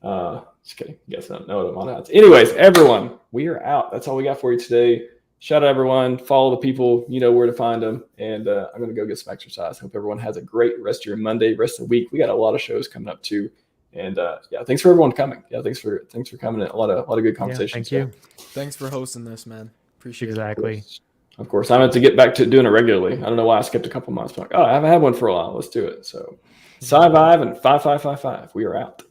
Just kidding. Guess not. No, monetized. Anyways, everyone, we are out. That's all we got for you today. Shout out everyone. Follow the people. You know where to find them. And I'm going to go get some exercise. Hope everyone has a great rest of your Monday, rest of the week. We got a lot of shows coming up too. And yeah, thanks for everyone coming. Yeah, thanks for coming in. A lot of good conversations. Yeah, thank you. Thanks for hosting this, man. Appreciate it. Of course. I'm going to get back to doing it regularly. I don't know why I skipped a couple months. But I haven't had one for a while. Let's do it. So Scivive and 5555. We are out.